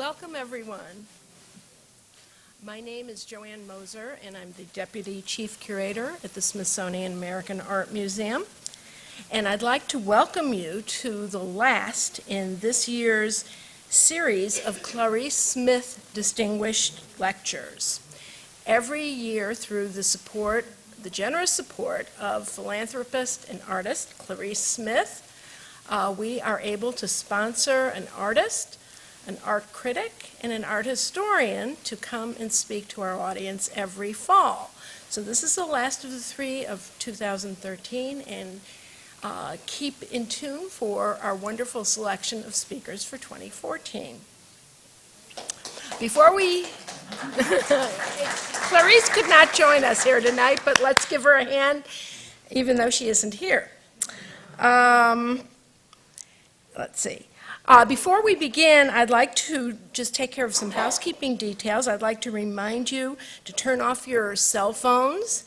Welcome, everyone. My name is Joanne Moser, and I'm the Deputy Chief Curator at the Smithsonian American Art Museum. And I'd like to welcome you to the last in this year's series of Clarice Smith Distinguished Lectures. Every year, through the generous support of philanthropist and artist Clarice Smith, we are able to sponsor an artist, an art critic, and an art historian to come and speak to our audience every fall. So this is the last of the three of 2013, and keep in tune for our wonderful selection of speakers for 2014. Before we, Clarice could not join us here tonight, but let's give her a hand, even though she isn't here. Let's see. Before we begin, I'd like to just take care of some housekeeping details. I'd like to remind you to turn off your cell phones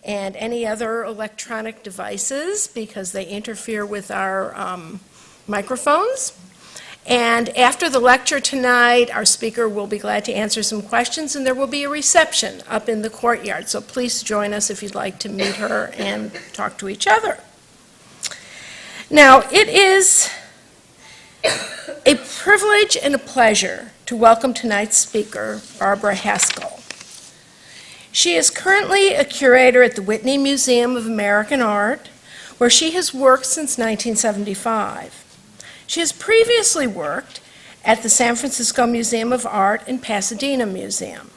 and any other electronic devices because they interfere with our microphones. And after the lecture tonight, our speaker will be glad to answer some questions, and there will be a reception up in the courtyard. So please join us if you'd like to meet her and talk to each other. Now, it is a privilege and a pleasure to welcome tonight's speaker, Barbara Haskell. She is currently a curator at the Whitney Museum of American Art, where she has worked since 1975. She has previously worked at the San Francisco Museum of Art and Pasadena Museum.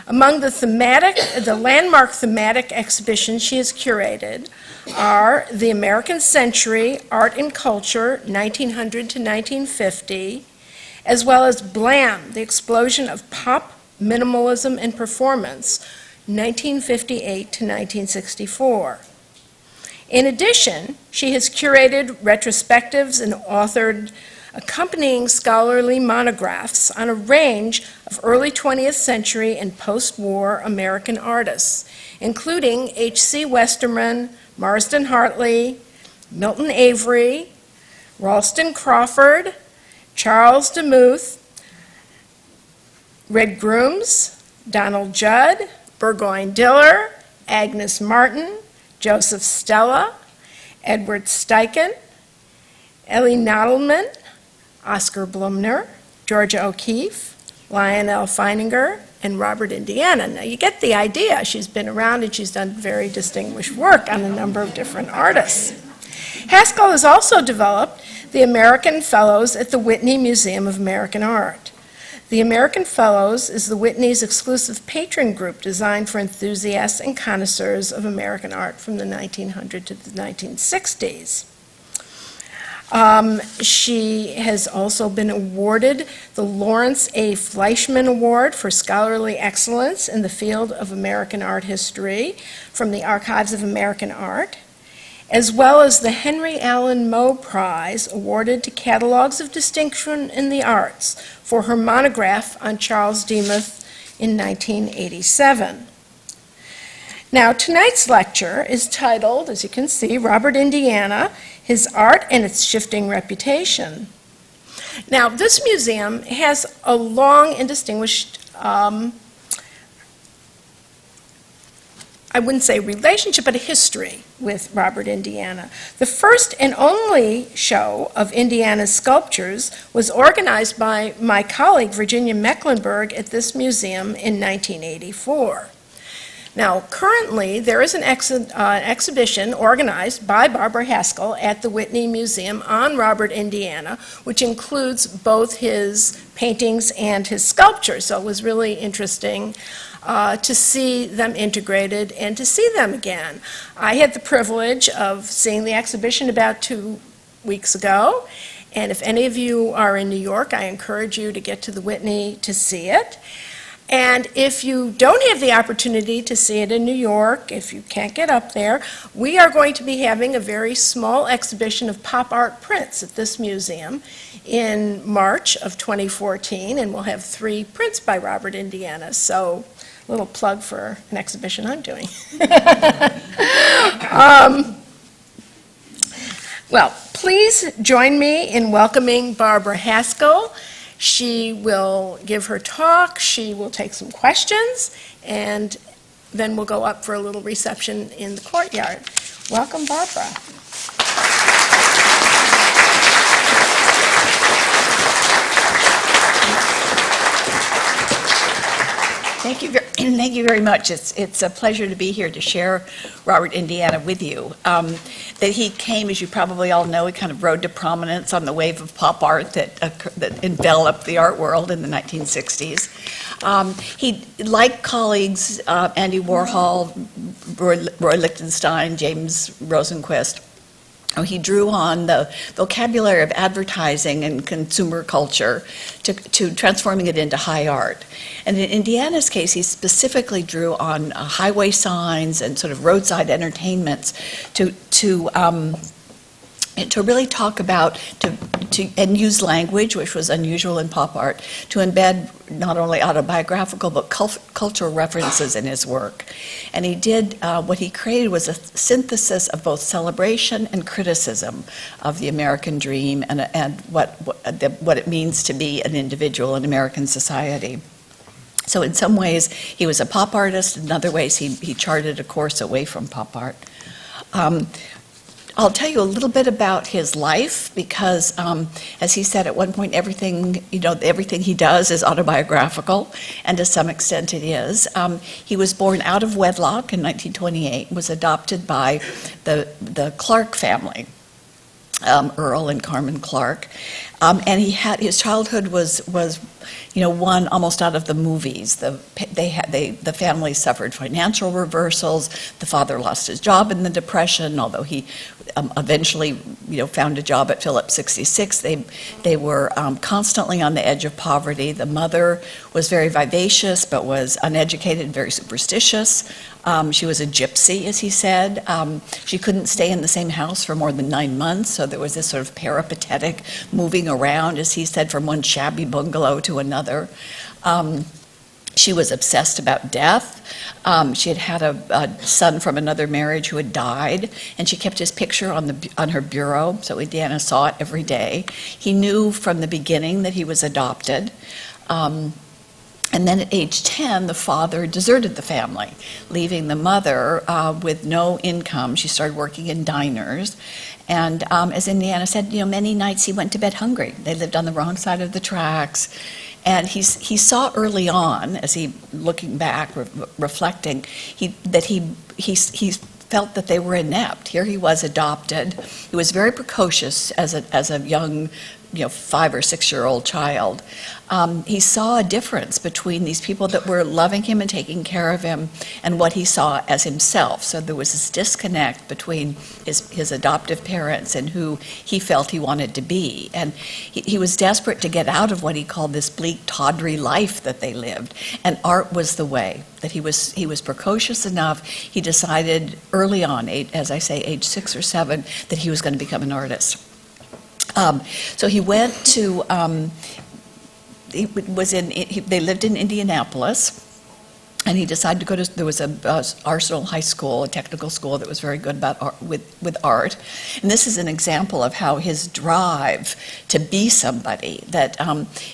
Among the landmark thematic exhibitions she has curated are the American Century, Art and Culture, 1900 to 1950, as well as BLAM, the Explosion of Pop, Minimalism, and Performance, 1958 to 1964. In addition, she has curated retrospectives and authored accompanying scholarly monographs on a range of early 20th century and post-war American artists, including H.C. Westerman, Marsden Hartley, Milton Avery, Ralston Crawford, Charles DeMuth, Red Grooms, Donald Judd, Burgoyne Diller, Agnes Martin, Joseph Stella, Edward Steichen, Ellie Nodelman, Oscar Bluemner, Georgia O'Keeffe, Lionel Feininger, and Robert Indiana. Now you get the idea. She's been around and she's done very distinguished work on a number of different artists. Haskell has also developed the American Fellows at the Whitney Museum of American Art. The American Fellows is the Whitney's exclusive patron group designed for enthusiasts and connoisseurs of American art from the 1900s to the 1960s. She has also been awarded the Lawrence A. Fleischman Award for Scholarly Excellence in the field of American art history from the Archives of American Art, as well as the Henry Allen Moe Prize awarded to Catalogs of Distinction in the Arts for her monograph on Charles Demuth in 1987. Now, tonight's lecture is titled, as you can see, Robert Indiana, His Art and Its Shifting Reputation. Now, this museum has a long and distinguished, I wouldn't say relationship, but a history with Robert Indiana. The first and only show of Indiana's sculptures was organized by my colleague, Virginia Mecklenburg, at this museum in 1984. Now, currently, there is an exhibition organized by Barbara Haskell at the Whitney Museum on Robert Indiana, which includes both his paintings and his sculptures. So it was really interesting to see them integrated and to see them again. I had the privilege of seeing the exhibition about 2 weeks ago, and if any of you are in New York, I encourage you to get to the Whitney to see it. And if you don't have the opportunity to see it in New York, if you can't get up there, we are going to be having a very small exhibition of pop art prints at this museum in March of 2014, and we'll have 3 prints by Robert Indiana. So, a little plug for an exhibition I'm doing. Well, please join me in welcoming Barbara Haskell. She will give her talk, she will take some questions, and then we'll go up for a little reception in the courtyard. Welcome, Barbara. Thank you very much. It's a pleasure to be here to share Robert, Indiana with you. That he came, as you probably all know, he kind of rode to prominence on the wave of pop art that enveloped the art world in the 1960s. He, like colleagues Andy Warhol, Roy Lichtenstein, James Rosenquist, he drew on the vocabulary of advertising and consumer culture to transforming it into high art. And in Indiana's case, he specifically drew on highway signs and sort of roadside entertainments to really talk about, and use language, which was unusual in pop art, to embed not only autobiographical but cultural references in his work. And he did, what he created was a synthesis of both celebration and criticism of the American dream and what it means to be an individual in American society. So in some ways, he was a pop artist. In other ways, he charted a course away from pop art. I'll tell you a little bit about his life because, as he said at one point, everything he does is autobiographical, and to some extent it is. He was born out of wedlock in 1928, was adopted by the Clark family, Earl and Carmen Clark, and his childhood was one almost out of the movies. The family suffered financial reversals. The father lost his job in the Depression, although he eventually found a job at Phillips 66. They were constantly on the edge of poverty. The mother was very vivacious but was uneducated, very superstitious. She was a gypsy, as he said. She couldn't stay in the same house for more than 9 months, so there was this sort of peripatetic moving around, as he said, from one shabby bungalow to another. She was obsessed about death. She had a son from another marriage who had died, and she kept his picture on her bureau, so Indiana saw it every day. He knew from the beginning that he was adopted. And then at age 10, the father deserted the family, leaving the mother with no income. She started working in diners. And as Indiana said, many nights he went to bed hungry. They lived on the wrong side of the tracks. And he saw early on, as he, looking back, reflecting, that he felt that they were inept. Here he was adopted. He was very precocious as a young 5 or 6 year old child. He saw a difference between these people that were loving him and taking care of him and what he saw as himself. So there was this disconnect between his adoptive parents and who he felt he wanted to be. And he was desperate to get out of what he called this bleak, tawdry life that they lived. And art was the way. That he was precocious enough. He decided early on, as I say, age 6 or 7, that he was going to become an artist. So he went to, they lived in Indianapolis, and he decided to go to, there was a Arsenal High School, a technical school that was very good about art, with art. And this is an example of how his drive to be somebody, that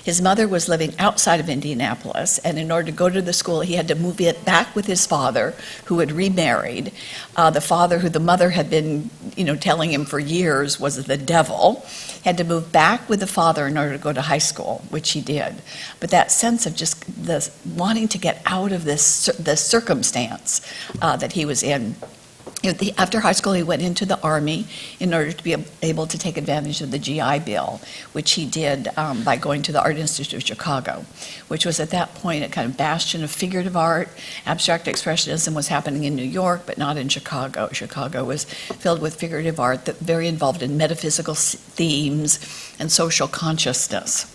his mother was living outside of Indianapolis, and in order to go to the school, he had to move it back with his father, who had remarried. The father, who the mother had been, telling him for years was the devil, had to move back with the father in order to go to high school, which he did. But that sense of just the wanting to get out of this circumstance that he was in. After high school, he went into the Army in order to be able to take advantage of the GI Bill, which he did by going to the Art Institute of Chicago, which was at that point a kind of bastion of figurative art. Abstract Expressionism was happening in New York, but not in Chicago. Chicago was filled with figurative art that very involved in metaphysical themes and social consciousness.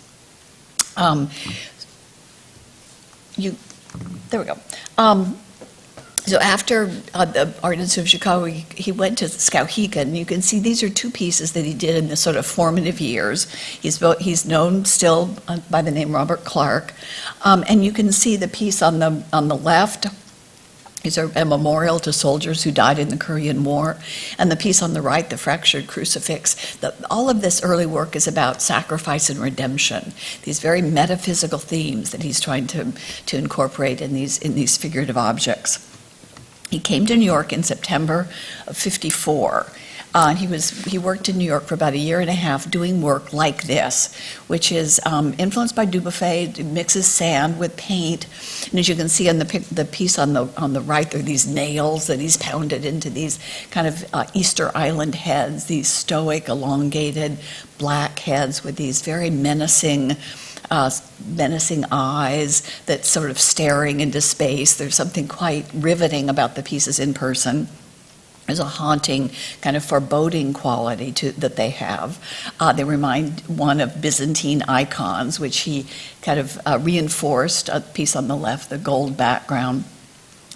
There we go. So after the Art Institute of Chicago, he went to Skowhegan. You can see these are two pieces that he did in the sort of formative years. He's known still by the name Robert Clark. And you can see the piece on the left These are a memorial to soldiers who died in the Korean War. And the piece on the right, the fractured crucifix, all of this early work is about sacrifice and redemption, these very metaphysical themes that he's trying to incorporate in these figurative objects. He came to New York in September of '54. He worked in New York for about a year and a half doing work like this, which is influenced by Dubuffet. It mixes sand with paint, and as you can see on the piece on the right, there are these nails that he's pounded into these kind of Easter Island heads, these stoic, elongated black heads with these very menacing eyes that sort of staring into space. There's something quite riveting about the pieces in person. There's a haunting, kind of foreboding quality that they have. They remind one of Byzantine icons, which he kind of reinforced, a piece on the left, the gold background.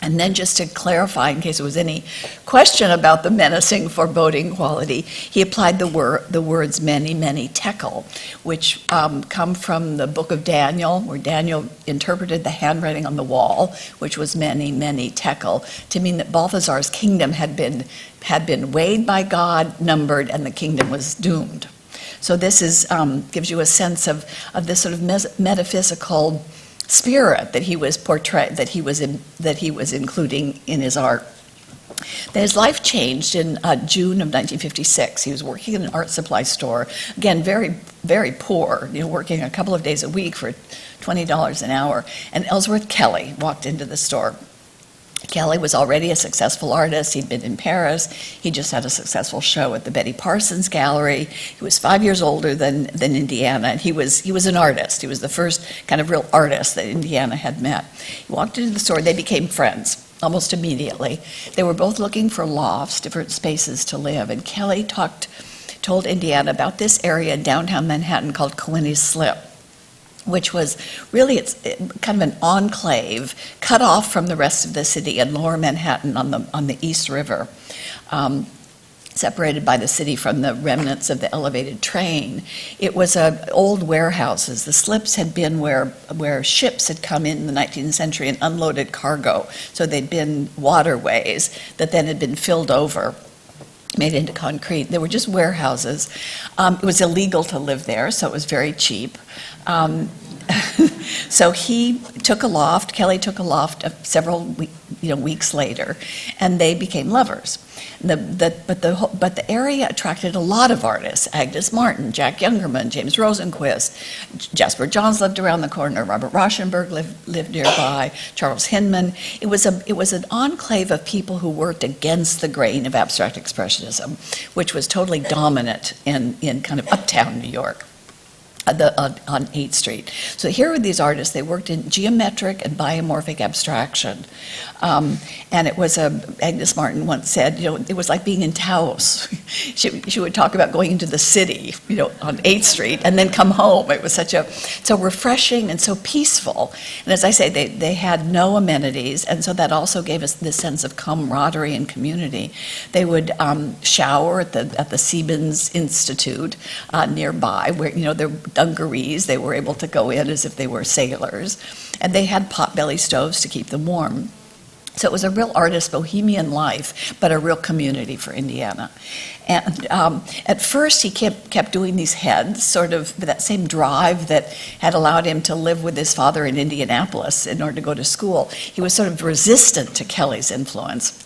And then just to clarify, in case there was any question about the menacing, foreboding quality, he applied the words many, many tekel, which come from the book of Daniel, where Daniel interpreted the handwriting on the wall, which was many, many tekel, to mean that Balthazar's kingdom had been weighed by God, numbered, and the kingdom was doomed. So this is gives you a sense of this sort of metaphysical spirit that he was that he was including in his art. Then his life changed in June of 1956. He was working in an art supply store, again very, very poor, working a couple of days a week for $20 an hour. And Ellsworth Kelly walked into the store. Kelly was already a successful artist. He'd been in Paris. He just had a successful show at the Betty Parsons Gallery. He was 5 years older than Indiana, and he was an artist. He was the first kind of real artist that Indiana had met. He walked into the store. They became friends almost immediately. They were both looking for lofts, different spaces to live, and Kelly told Indiana about this area in downtown Manhattan called Coiney's Slip, which was really it's kind of an enclave cut off from the rest of the city in lower Manhattan on the East River, separated by the city from the remnants of the elevated train. It was old warehouses. The slips had been where ships had come in the 19th century and unloaded cargo. So they'd been waterways that then had been filled over, made into concrete. They were just warehouses. It was illegal to live there, so it was very cheap. So he took a loft, Kelly took a loft several weeks later, and they became lovers. But the area attracted a lot of artists: Agnes Martin, Jack Youngerman, James Rosenquist, Jasper Johns lived around the corner, Robert Rauschenberg lived nearby, Charles Hinman. It was an enclave of people who worked against the grain of abstract expressionism, which was totally dominant in kind of uptown New York. On 8th Street. So here were these artists. They worked in geometric and biomorphic abstraction. And it was, Agnes Martin once said, it was like being in Taos. She would talk about going into the city, on 8th Street, and then come home. It was so refreshing and so peaceful. And as I say, they had no amenities, and so that also gave us this sense of camaraderie and community. They would shower at the Siebens Institute nearby, where, their dungarees, they were able to go in as if they were sailors. And they had potbelly stoves to keep them warm. So it was a real artist bohemian life, but a real community for Indiana. And at first he kept doing these heads, sort of with that same drive that had allowed him to live with his father in Indianapolis in order to go to school. He was sort of resistant to Kelly's influence.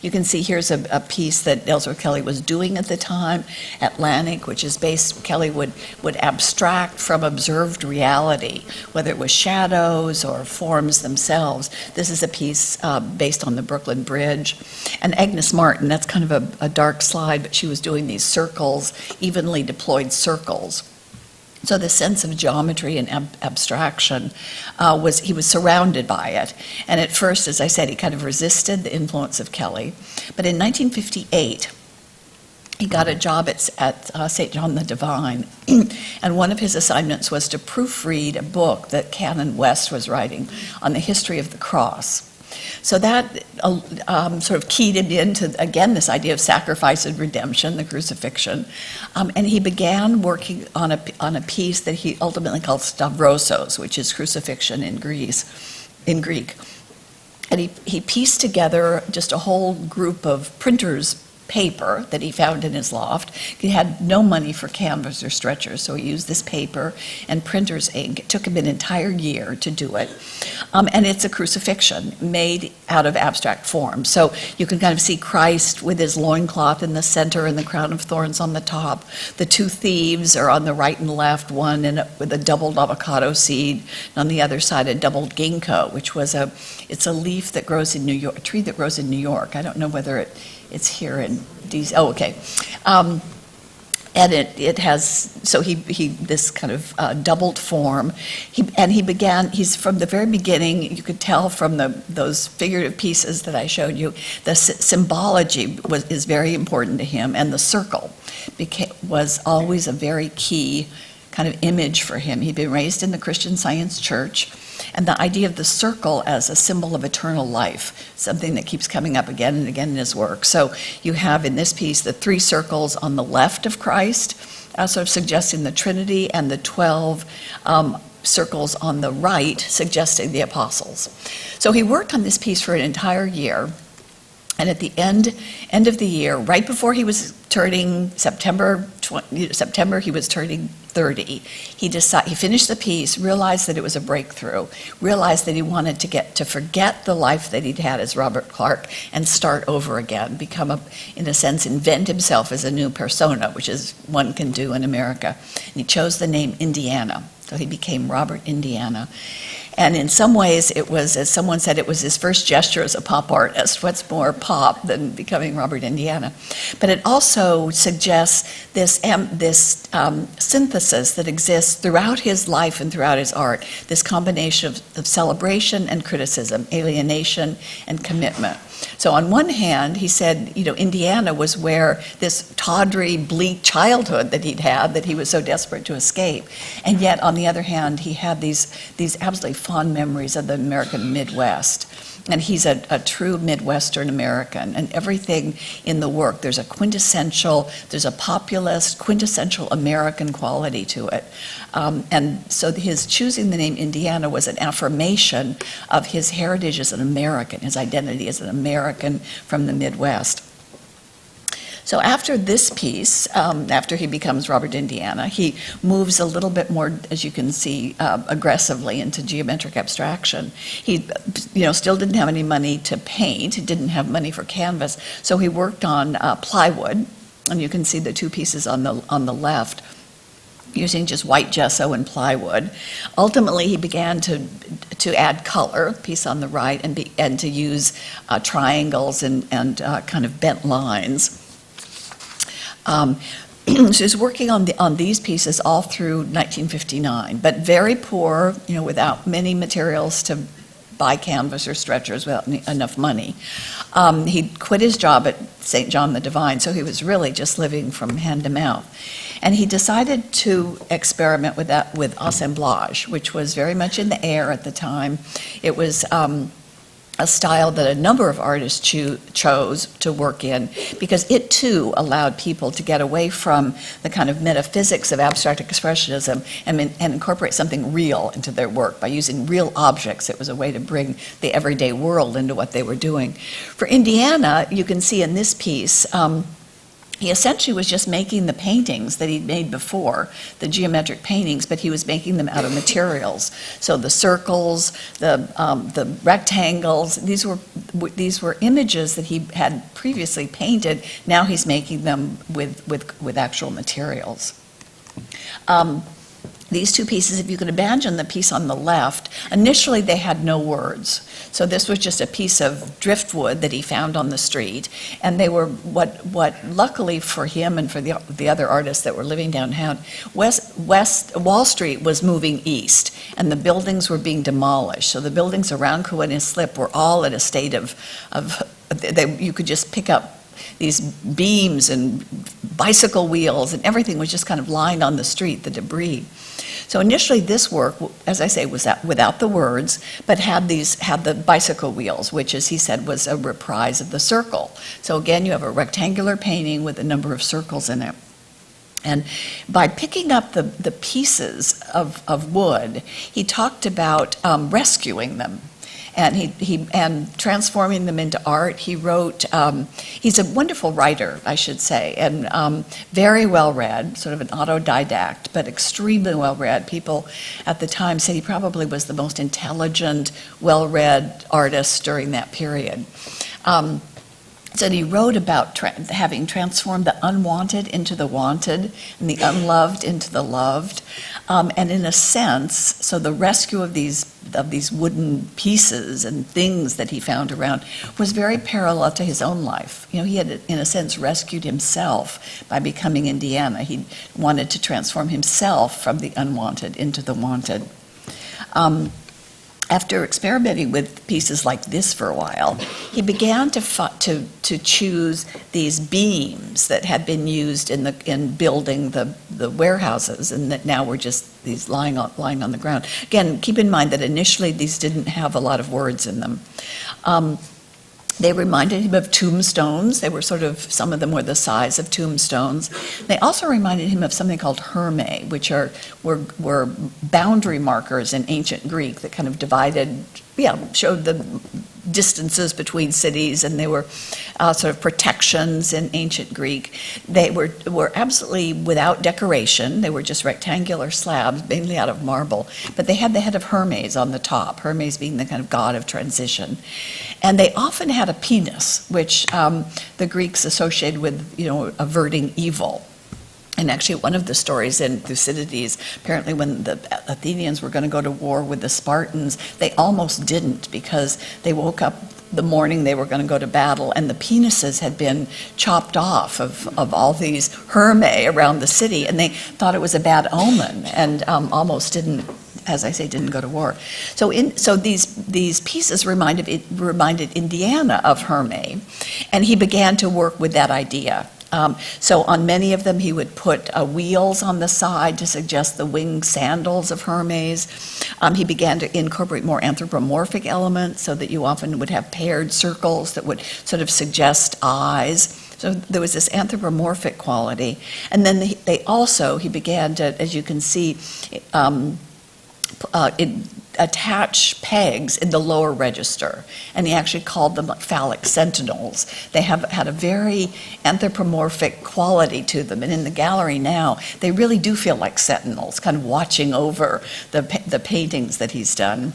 You can see here's a piece that Ellsworth Kelly was doing at the time, Atlantic, which is based, Kelly would abstract from observed reality, whether it was shadows or forms themselves. This is a piece based on the Brooklyn Bridge. And Agnes Martin, that's kind of a dark slide, but she was doing these circles, evenly deployed circles. So the sense of geometry and abstraction he was surrounded by it. And at first, as I said, he kind of resisted the influence of Kelly. But in 1958, he got a job at St. John the Divine, and one of his assignments was to proofread a book that Canon West was writing on the history of the cross. So that sort of keyed him into, again, this idea of sacrifice and redemption, the crucifixion. And he began working on a piece that he ultimately called Stavrosos, which is crucifixion in Greek. And he pieced together just a whole group of printers' paper that he found in his loft. He had no money for canvas or stretchers, so he used this paper and printer's ink. It took him an entire year to do it. And it's a crucifixion made out of abstract form. So you can kind of see Christ with his loincloth in the center and the crown of thorns on the top. The two thieves are on the right and left, one with a doubled avocado seed, and on the other side a doubled ginkgo, which was it's a leaf that grows in New York, a tree that grows in New York. I don't know whether it's here in DC. Oh, okay. And it has, so he this kind of doubled form. He's from the very beginning, you could tell from those figurative pieces that I showed you, the symbology is very important to him, and the circle was always a very key kind of image for him. He'd been raised in the Christian Science Church, and the idea of the circle as a symbol of eternal life, something that keeps coming up again and again in his work. So you have in this piece the 3 circles on the left of Christ, sort of suggesting the Trinity, and the 12 circles on the right suggesting the apostles. So he worked on this piece for an entire year, and at the end of the year, right before he was turning September, he was turning 30. He finished the piece, realized that it was a breakthrough, realized that he wanted to forget the life that he'd had as Robert Clark and start over again, in a sense, invent himself as a new persona, which is one can do in America. And he chose the name Indiana. So he became Robert Indiana. And in some ways, it was, as someone said, it was his first gesture as a pop artist. What's more pop than becoming Robert Indiana? But it also suggests this synthesis that exists throughout his life and throughout his art, this combination of celebration and criticism, alienation and commitment. So on one hand, he said, Indiana was where this tawdry, bleak childhood that he'd had, that he was so desperate to escape. And yet, on the other hand, he had these absolutely fond memories of the American Midwest. And he's a true Midwestern American. And everything in the work, there's a populist, quintessential American quality to it. And so his choosing the name Indiana was an affirmation of his heritage as an American, his identity as an American from the Midwest. So after this piece, after he becomes Robert Indiana, he moves a little bit more, as you can see, aggressively into geometric abstraction. He, still didn't have any money to paint. He didn't have money for canvas, so he worked on plywood, and you can see the 2 pieces on the left, using just white gesso and plywood. Ultimately, he began to add color, piece on the right, and to use triangles and kind of bent lines. So he was working on these pieces all through 1959, but very poor, without many materials to buy canvas or stretchers, without enough money. He quit his job at St. John the Divine, so he was really just living from hand to mouth. And he decided to experiment with assemblage, which was very much in the air at the time. It was a style that a number of artists chose to work in, because it too allowed people to get away from the kind of metaphysics of abstract expressionism and incorporate something real into their work by using real objects. It was a way to bring the everyday world into what they were doing. For Indiana, you can see in this piece, he essentially was just making the paintings that he'd made before, the geometric paintings, but he was making them out of materials. So the circles, the rectangles, these were images that he had previously painted. Now he's making them with actual materials. These 2 pieces, if you can imagine the piece on the left, initially they had no words. So this was just a piece of driftwood that he found on the street, and they were what luckily for him and for the other artists that were living downtown, Wall Street was moving east, and the buildings were being demolished. So the buildings around Kiwanis Slip were all in a state of you could just pick up these beams and bicycle wheels, and everything was just kind of lying on the street, the debris. So initially this work, as I say, was without the words, but had the bicycle wheels, which, as he said, was a reprise of the circle. So again, you have a rectangular painting with a number of circles in it. And by picking up the pieces of wood, he talked about rescuing them. and transforming them into art. He wrote, he's a wonderful writer, I should say, and very well read, sort of an autodidact, but extremely well read. People at the time said he probably was the most intelligent, well read artist during that period. So he wrote about having transformed the unwanted into the wanted and the unloved into the loved. And in a sense, so the rescue of these wooden pieces and things that he found around was very parallel to his own life. You know, he had, in a sense, rescued himself by becoming Indiana. He wanted to transform himself from the unwanted into the wanted. After experimenting with pieces like this for a while, he began to choose these beams that had been used in building the warehouses, and that now were just these lying on the ground. Again, keep in mind that initially these didn't have a lot of words in them. They reminded him of tombstones. They were some of them were the size of tombstones. They also reminded him of something called herme, which were boundary markers in ancient Greek that kind of showed the distances between cities, and they were sort of protections in ancient Greek. They were absolutely without decoration. They were just rectangular slabs, mainly out of marble, but they had the head of Hermes on the top, Hermes being the kind of god of transition. And they often had a penis, which the Greeks associated with, averting evil. And actually, one of the stories in Thucydides, apparently when the Athenians were going to go to war with the Spartans, they almost didn't, because they woke up the morning they were going to go to battle, and the penises had been chopped off of all these hermae around the city, and they thought it was a bad omen, and almost didn't, as I say, didn't go to war. So these pieces reminded Indiana of hermae, and he began to work with that idea. So on many of them, he would put wheels on the side to suggest the winged sandals of Hermes. He began to incorporate more anthropomorphic elements, so that you often would have paired circles that would sort of suggest eyes. So there was this anthropomorphic quality. And then he began to, as you can see, attach pegs in the lower register, and he actually called them phallic sentinels. They had a very anthropomorphic quality to them, and in the gallery now, they really do feel like sentinels, kind of watching over the paintings that he's done.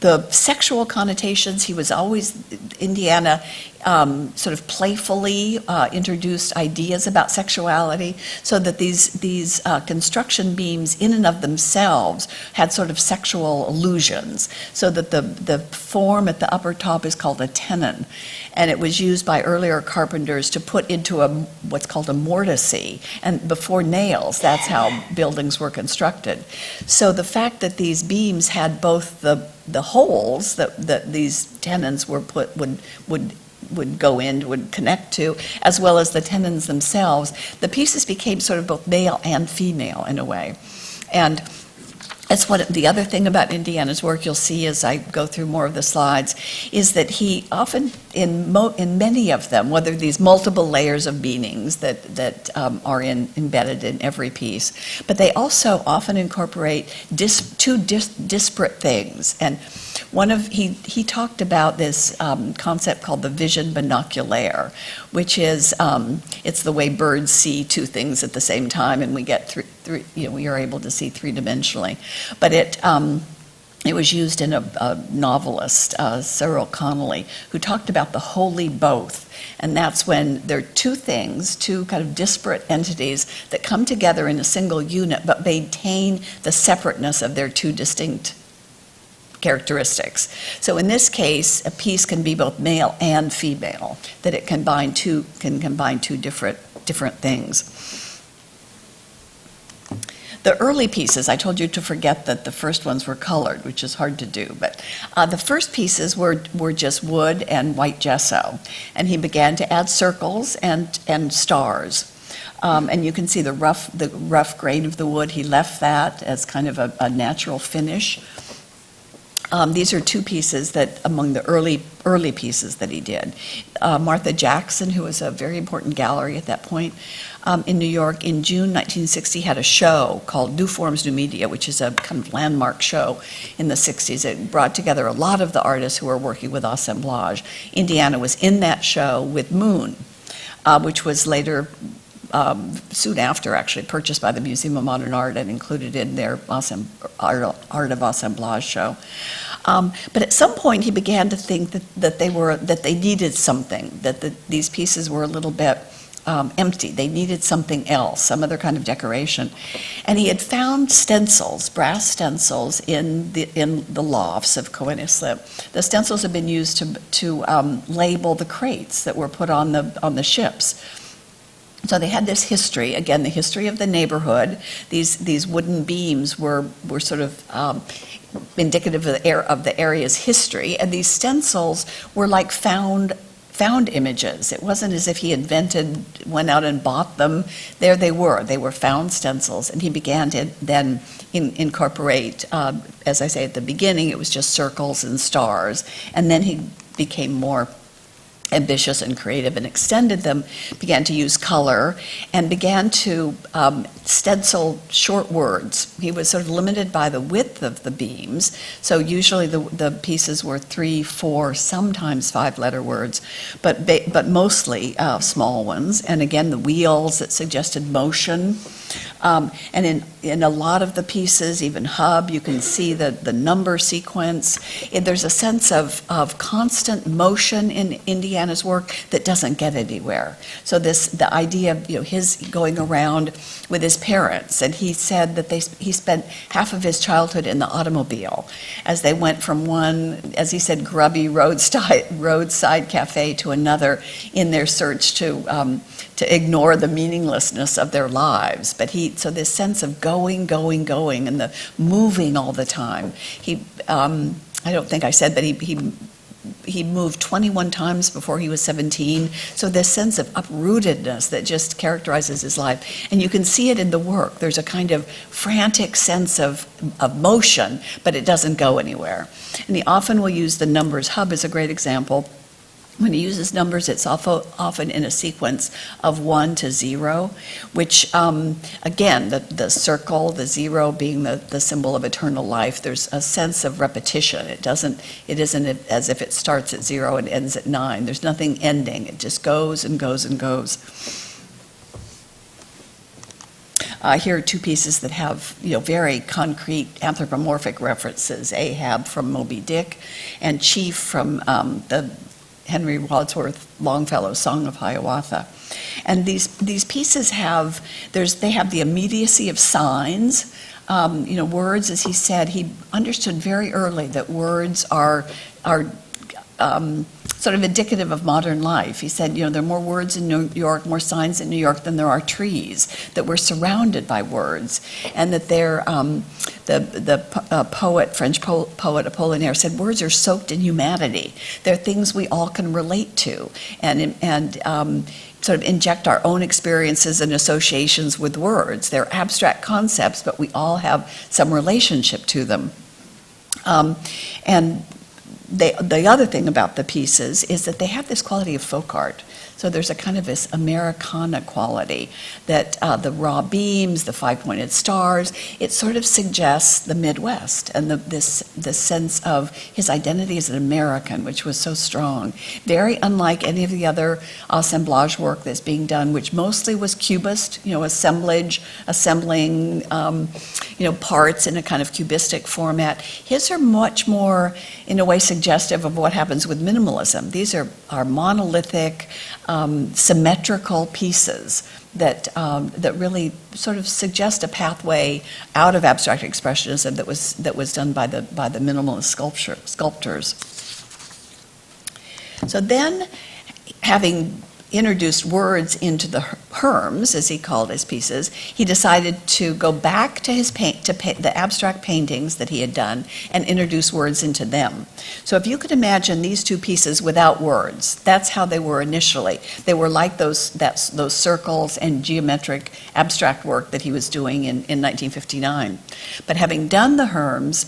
The sexual connotations, he was always, Indiana sort of playfully introduced ideas about sexuality, so that these construction beams in and of themselves had sort of sexual illusions, so that the form at the upper top is called a tenon, and it was used by earlier carpenters to put into what's called a mortice, and before nails, that's how buildings were constructed. So the fact that these beams had both the holes that these tenons were would go in, would connect to, as well as the tenons themselves, the pieces became sort of both male and female in a way. And that's the other thing about Indiana's work you'll see as I go through more of the slides, is that he often, in many of them, whether these multiple layers of meanings that are embedded in every piece, but they also often incorporate two disparate things. And he talked about this concept called the vision binoculaire, which is it's the way birds see two things at the same time, and we get we are able to see three-dimensionally. But it was used in a novelist, Cyril Connolly, who talked about the holy both. And that's when there are two things, two kind of disparate entities that come together in a single unit, but maintain the separateness of their two distinct characteristics. So in this case, a piece can be both male and female, that it can combine two different things. The early pieces, I told you to forget that the first ones were colored, which is hard to do, but the first pieces were just wood and white gesso, and he began to add circles and stars. And you can see the rough grain of the wood. He left that as kind of a natural finish. These are two pieces that, among the early pieces that he did. Martha Jackson, who was a very important gallery at that point in New York, in June 1960 had a show called New Forms, New Media, which is a kind of landmark show in the 60s. It brought together a lot of the artists who were working with assemblage. Indiana was in that show with Moon, which was later, soon after, actually purchased by the Museum of Modern Art and included in their Art of Assemblage show. But at some point, he began to think that they needed something, that these pieces were a little bit empty. They needed something else, some other kind of decoration. And he had found stencils, brass stencils, in the lofts of Cohen Islip. The stencils had been used to label the crates that were put on the ships. So they had this history, again, the history of the neighborhood. These wooden beams were sort of indicative of the area's history, and these stencils were like found images. It wasn't as if he went out and bought them. There they were found stencils, and he began to then incorporate, as I say at the beginning, it was just circles and stars, and then he became more ambitious and creative and extended them, began to use color, and began to stencil short words. He was sort of limited by the width of the beams, so usually the pieces were 3, 4, sometimes 5-letter words, but mostly small ones. And again, the wheels that suggested motion. And in a lot of the pieces, even Hub, you can see the number sequence. There's a sense of constant motion in Indiana's work that doesn't get anywhere. So the idea of his going around with his parents, and he said that he spent half of his childhood in the automobile as they went from one, as he said, grubby roadside cafe to another in their search to ignore the meaninglessness of their lives. But so this sense of going, and the moving all the time. I don't think I said, but he moved 21 times before he was 17. So this sense of uprootedness that just characterizes his life. And you can see it in the work. There's a kind of frantic sense of motion, but it doesn't go anywhere. And he often will use the numbers. Hub is a great example. When he uses numbers, it's often in a sequence of 1 to 0, which, again, the circle, the 0 being the symbol of eternal life, there's a sense of repetition. It isn't as if it starts at 0 and ends at 9. There's nothing ending. It just goes and goes and goes. Here are two pieces that have, very concrete anthropomorphic references: Ahab from Moby Dick and Chief from the Henry Wadsworth Longfellow's Song of Hiawatha. And these pieces have the immediacy of signs. Words, as he said, he understood very early that words are sort of indicative of modern life. He said, there are more words in New York, more signs in New York than there are trees, that we're surrounded by words, and that they're, French poet Apollinaire said, words are soaked in humanity. They're things we all can relate to, and sort of inject our own experiences and associations with words. They're abstract concepts, but we all have some relationship to them. And the other thing about the pieces is that they have this quality of folk art. So there's a kind of this Americana quality that the raw beams, the 5-pointed stars, it sort of suggests the Midwest and this sense of his identity as an American, which was so strong. Very unlike any of the other assemblage work that's being done, which mostly was cubist, assembling parts in a kind of cubistic format. His are much more, in a way, suggestive of what happens with minimalism. These are monolithic, symmetrical pieces that really sort of suggest a pathway out of abstract expressionism that was done by the minimalist sculptors. So then, having introduced words into the herms, as he called his pieces, he decided to go back to the abstract paintings that he had done and introduce words into them. So if you could imagine these two pieces without words, that's how they were initially. They were like those circles and geometric abstract work that he was doing in 1959. But having done the herms,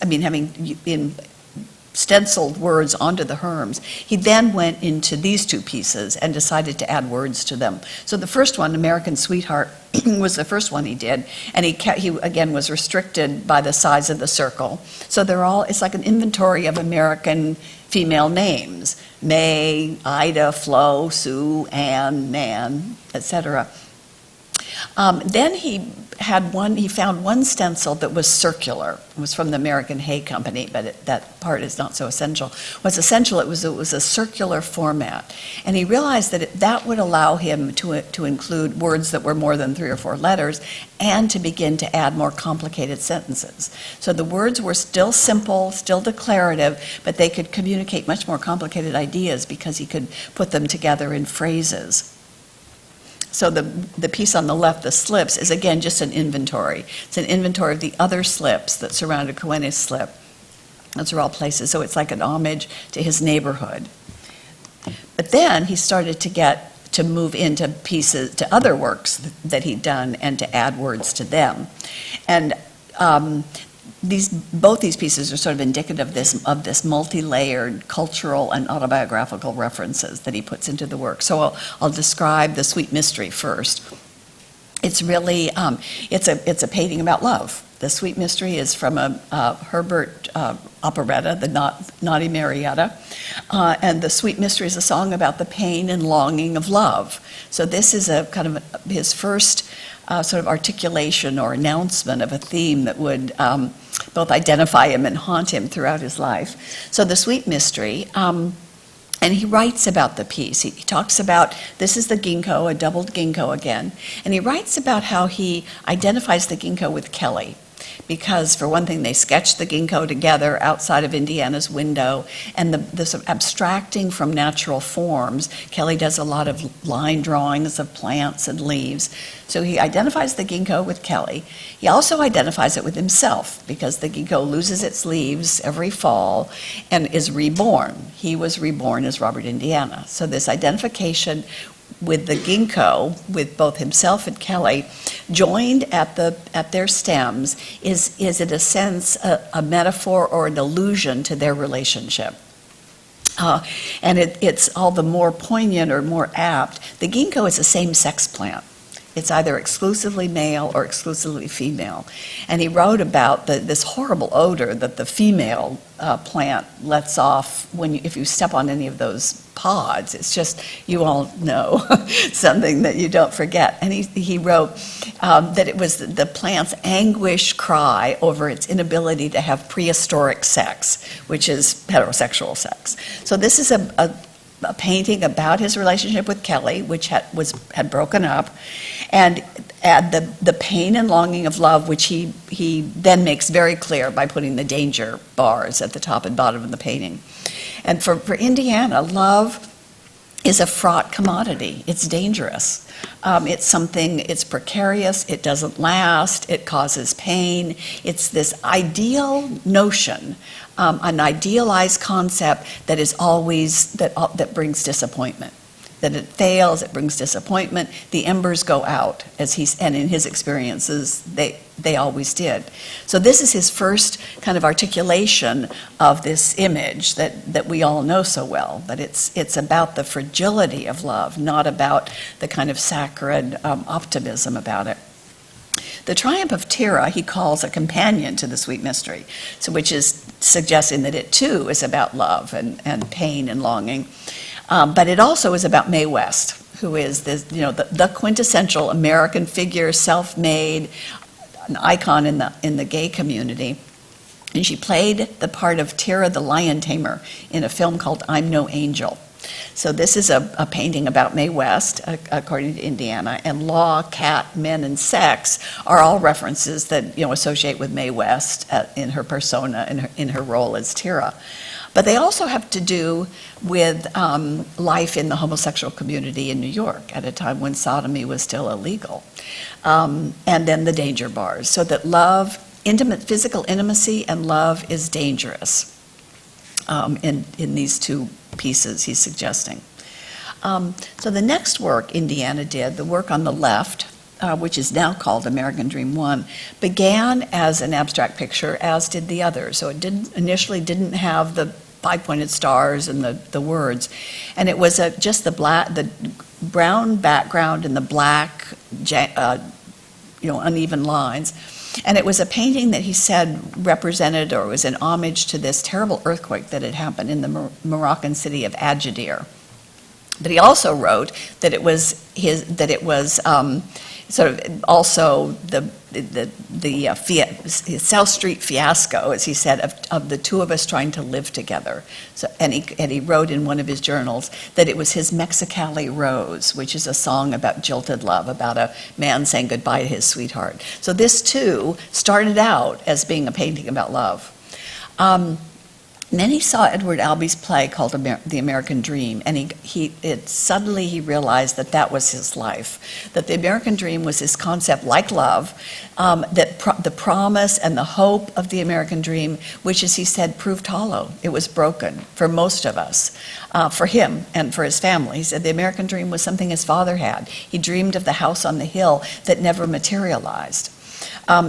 stenciled words onto the herms. He then went into these two pieces and decided to add words to them. So the first one, American Sweetheart, was the first one he did, and he again was restricted by the size of the circle. So it's like an inventory of American female names: May, Ida, Flo, Sue, Ann, Nan, etc. Then he found one stencil that was circular. It was from the American Hay Company, but that part is not so essential. What's essential, it was a circular format. And he realized that that would allow him to include words that were more than 3 or 4 letters and to begin to add more complicated sentences. So the words were still simple, still declarative, but they could communicate much more complicated ideas because he could put them together in phrases. So the piece on the left, the slips, is again just an inventory. It's an inventory of the other slips that surrounded Cohen's slip. Those are all places, so it's like an homage to his neighborhood. But then he started to move into pieces, to other works that he'd done and to add words to them. And both these pieces are sort of indicative of this multi-layered cultural and autobiographical references that he puts into the work. So I'll describe the Sweet Mystery first. It's really it's a painting about love. The Sweet Mystery is from a Herbert operetta, the Naughty Marietta, and the Sweet Mystery is a song about the pain and longing of love. So this is a kind of his first sort of articulation or announcement of a theme that would both identify him and haunt him throughout his life. So the Sweet Mystery, and he writes about the piece. He talks about, this is the ginkgo, a doubled ginkgo again, and he writes about how he identifies the ginkgo with Kelly. Because, for one thing, they sketched the ginkgo together outside of Indiana's window, and the sort of abstracting from natural forms. Kelly does a lot of line drawings of plants and leaves. So he identifies the ginkgo with Kelly. He also identifies it with himself, because the ginkgo loses its leaves every fall and is reborn. He was reborn as Robert Indiana. So this identification with the ginkgo, with both himself and Kelly, joined at their stems, is in a sense a metaphor or an allusion to their relationship. And it's all the more poignant or more apt. The ginkgo is a same-sex plant. It's either exclusively male or exclusively female. And he wrote about this horrible odor that the female plant lets off if you step on any of those pods. It's just, you all know, something that you don't forget. And he wrote that it was the plant's anguished cry over its inability to have prehistoric sex, which is heterosexual sex. So this is a painting about his relationship with Kelly, which had broken up, and the pain and longing of love, which he then makes very clear by putting the danger bars at the top and bottom of the painting. And for Indiana, love is a fraught commodity. It's dangerous. It's precarious, it doesn't last, it causes pain. It's this ideal notion, an idealized concept that is always, that brings disappointment. That it fails, it brings disappointment, the embers go out, and in his experiences, they always did. So this is his first kind of articulation of this image that we all know so well, that it's about the fragility of love, not about the kind of saccharine optimism about it. The Triumph of Tira he calls a companion to the Sweet Mystery, so which is suggesting that it too is about love and pain and longing. But it also is about Mae West, who is the quintessential American figure, self-made, an icon in the gay community. And she played the part of Tira the Lion Tamer in a film called I'm No Angel. So this is a painting about Mae West, according to Indiana, and law, cat, men, and sex are all references that associate with Mae West in her persona, in her role as Tira. But they also have to do with life in the homosexual community in New York at a time when sodomy was still illegal. And then the danger bars, so that love, physical intimacy and love is dangerous in these two pieces he's suggesting. So the next work Indiana did, the work on the left, which is now called American Dream 1, began as an abstract picture, as did the others. So it initially didn't have five-pointed stars and the words. And it was just the brown background and the black, uneven lines. And it was a painting that he said represented or was an homage to this terrible earthquake that had happened in the Moroccan city of Agadir. But he also wrote that it was sort of also the South Street fiasco, as he said, of the two of us trying to live together. So, and he wrote in one of his journals that it was his Mexicali Rose, which is a song about jilted love, about a man saying goodbye to his sweetheart. So this too started out as being a painting about love. And then he saw Edward Albee's play called The American Dream, and suddenly he realized that that was his life, that the American dream was this concept like love, the promise and the hope of the American dream, which, as he said, proved hollow. It was broken for most of us, for him and for his family. He said the American dream was something his father had. He dreamed of the house on the hill that never materialized.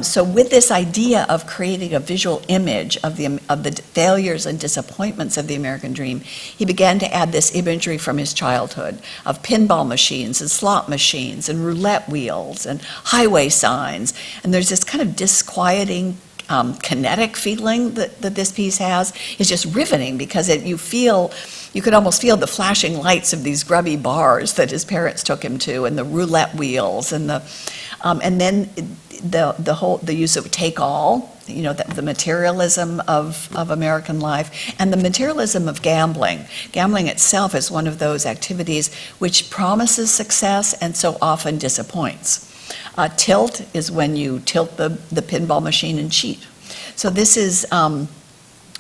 So with this idea of creating a visual image of the failures and disappointments of the American dream, he began to add this imagery from his childhood of pinball machines and slot machines and roulette wheels and highway signs. And there's this kind of disquieting kinetic feeling that this piece has. Is just riveting because you could almost feel the flashing lights of these grubby bars that his parents took him to, and the roulette wheels, and then the use of take all, the materialism of American life, and the materialism of gambling. Gambling itself is one of those activities which promises success and so often disappoints. Tilt is when you tilt the pinball machine and cheat. So this is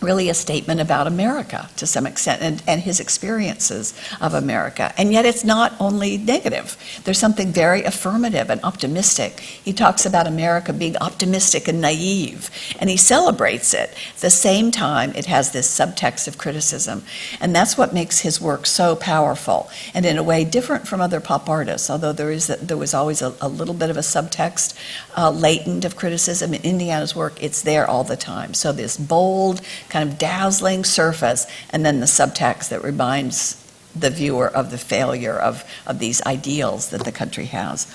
really a statement about America to some extent and his experiences of America. And yet it's not only negative. There's something very affirmative and optimistic. He talks about America being optimistic and naive, and he celebrates it. At the same time, it has this subtext of criticism. And that's what makes his work so powerful, and in a way different from other pop artists, although there was always a little bit of a subtext latent of criticism. In Indiana's work, it's there all the time. So this bold, kind of dazzling surface, and then the subtext that reminds the viewer of the failure of these ideals that the country has.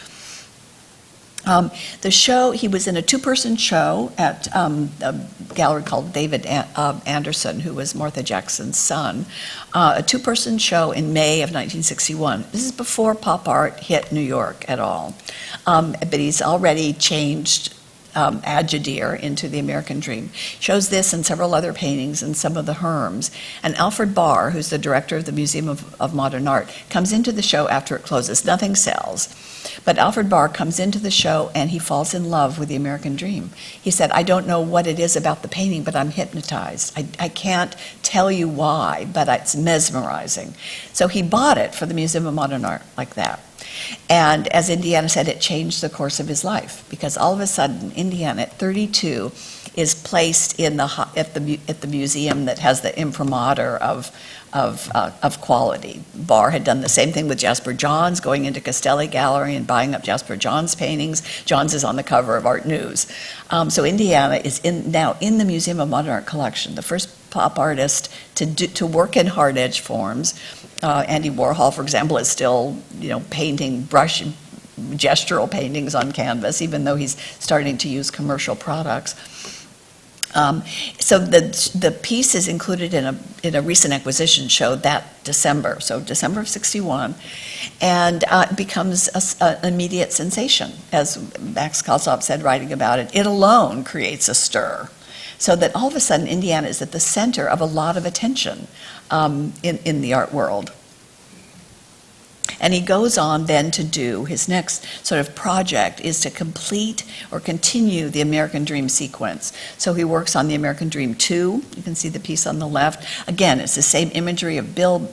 The show, he was in a two-person show at a gallery called David Anderson, who was Martha Jackson's son, a two-person show in May of 1961. This is before pop art hit New York at all. But he's already changed Agadir into the American dream. Shows this and several other paintings and some of the Herms. And Alfred Barr, who's the director of the Museum of Modern Art, comes into the show after it closes. Nothing sells. But Alfred Barr comes into the show and he falls in love with the American dream. He said, I don't know what it is about the painting, but I'm hypnotized. I can't tell you why, but it's mesmerizing. So he bought it for the Museum of Modern Art like that. And as Indiana said, it changed the course of his life, because all of a sudden, Indiana at 32 is placed at the museum that has the imprimatur of quality. Barr had done the same thing with Jasper Johns, going into Castelli Gallery and buying up Jasper Johns' paintings. Johns is on the cover of Art News. So Indiana is now in the Museum of Modern Art collection, the first pop artist to work in hard edge forms. Andy Warhol, for example, is still, painting gestural paintings on canvas, even though he's starting to use commercial products. So the piece is included in a recent acquisition show that December, so December of '61, and it becomes an immediate sensation, as Max Kalsop said, writing about it. It alone creates a stir, so that all of a sudden Indiana is at the center of a lot of attention in the art world. And he goes on then to do his next sort of project is to complete or continue the American Dream sequence. So he works on the American Dream 2. You can see the piece on the left. Again, it's the same imagery of pinball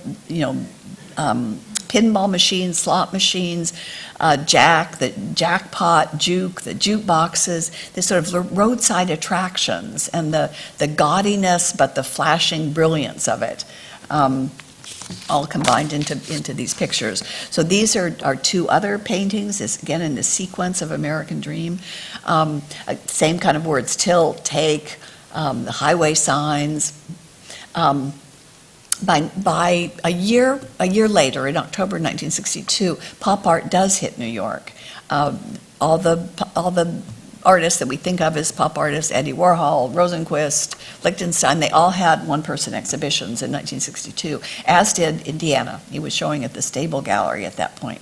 machines, slot machines, the jackpot, juke, the jukeboxes, this sort of roadside attractions, and the gaudiness but the flashing brilliance of it. All combined into these pictures. So these are two other paintings, again in the sequence of American Dream. Same kind of words, tilt, take, the highway signs. by a year later, in October 1962, pop art does hit New York. All the artists that we think of as pop artists, Andy Warhol, Rosenquist, Lichtenstein, they all had one-person exhibitions in 1962, as did Indiana. He was showing at the Stable Gallery at that point.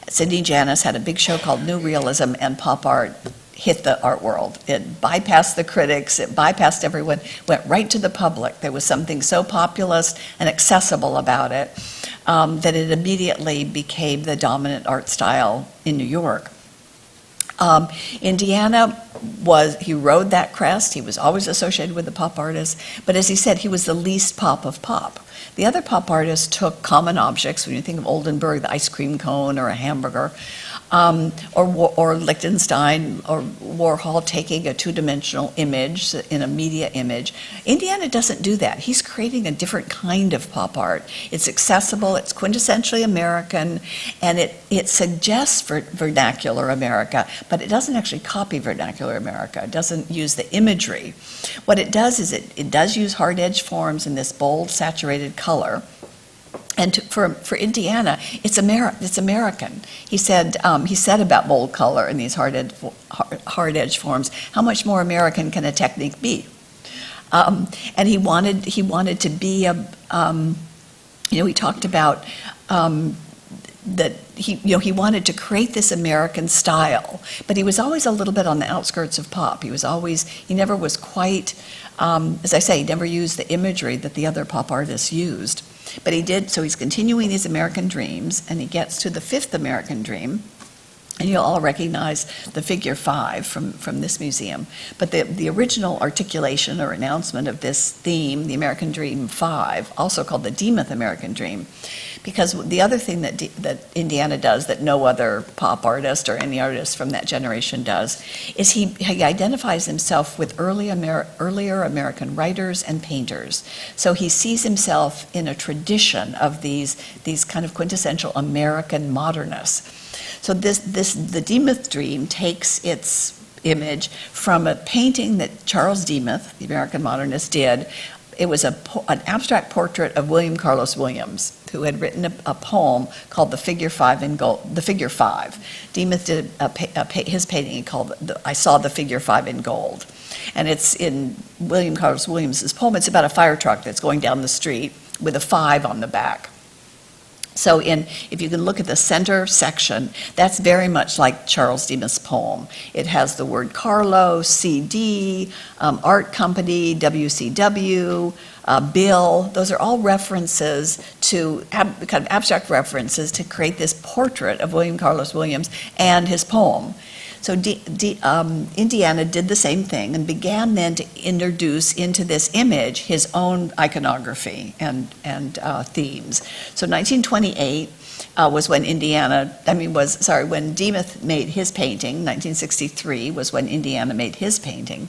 Sidney Janis had a big show called New Realism, and pop art hit the art world. It bypassed the critics, it bypassed everyone, went right to the public. There was something so populist and accessible about it that it immediately became the dominant art style in New York. Indiana he rode that crest. He was always associated with the pop artists, but as he said, he was the least pop of pop. The other pop artists took common objects. When you think of Oldenburg, the ice cream cone or a hamburger, or Lichtenstein or Warhol taking a two-dimensional image in a media image. Indiana doesn't do that. He's creating a different kind of pop art. It's accessible, it's quintessentially American, and it suggests vernacular America, but it doesn't actually copy vernacular America. It doesn't use the imagery. What it does is it does use hard-edged forms in this bold, saturated color. And for Indiana, it's American. He said about bold color and these hard-edged forms, how much more American can a technique be? And he wanted to be he talked about that he wanted to create this American style, but he was always a little bit on the outskirts of pop. He never was quite, as I say, he never used the imagery that the other pop artists used. But he did, so he's continuing his American dreams, and he gets to the fifth American dream, and you'll all recognize the figure 5 from this museum. But the original articulation or announcement of this theme, the American Dream 5, also called the Demuth American Dream, because the other thing that Indiana does that no other pop artist or any artist from that generation does is he identifies himself with earlier American writers and painters. So he sees himself in a tradition of these kind of quintessential American modernists. So the Demuth Dream takes its image from a painting that Charles Demuth, the American modernist, did. It was an abstract portrait of William Carlos Williams, who had written a poem called "The Figure 5 in Gold." The Figure 5. Demuth did his painting called "I Saw the Figure 5 in Gold," and it's in William Carlos Williams's poem. It's about a fire truck that's going down the street with a 5 on the back. So if you can look at the center section, that's very much like Charles Demuth's poem. It has the word Carlo, CD, art company, WCW, Bill. Those are all references to, kind of abstract references to create this portrait of William Carlos Williams and his poem. So Indiana did the same thing and began then to introduce into this image his own iconography and themes. So 1928 was when when Demuth made his painting. 1963 was when Indiana made his painting.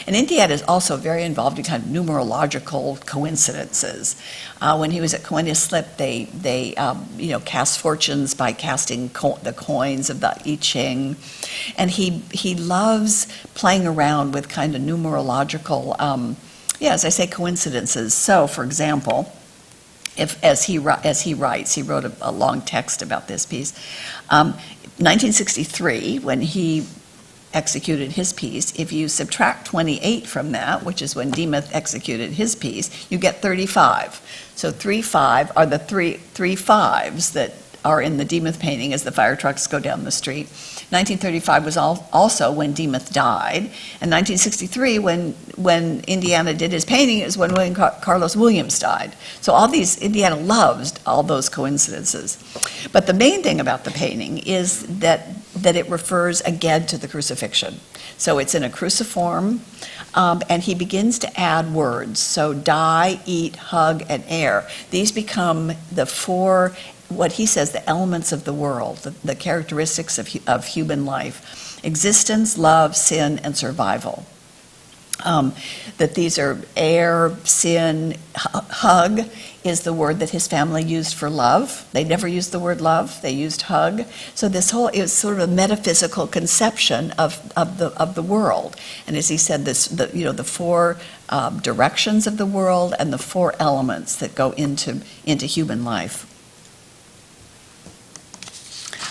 And Indiana is also very involved in kind of numerological coincidences. When he was at Coenislip, they cast fortunes by casting the coins of the I Ching. And he loves playing around with kind of numerological, as I say, coincidences. So, for example, as he writes, he wrote a long text about this piece. 1963, when he executed his piece, if you subtract 28 from that, which is when Demuth executed his piece, you get 35. So 3-5 are the three fives that are in the Demuth painting as the fire trucks go down the street. 1935 was also when Demuth died, and 1963, when Indiana did his painting, is when William Carlos Williams died. So Indiana loves all those coincidences. But the main thing about the painting is that it refers again to the crucifixion. So it's in a cruciform, and he begins to add words. So die, eat, hug, and air. These become the 4, what he says, the elements of the world, the characteristics of human life: existence, love, sin, and survival. That these are air, sin, hug is the word that his family used for love. They never used the word love, they used hug. So this whole is sort of a metaphysical conception of the world. And as he said, the four directions of the world and the four elements that go into human life.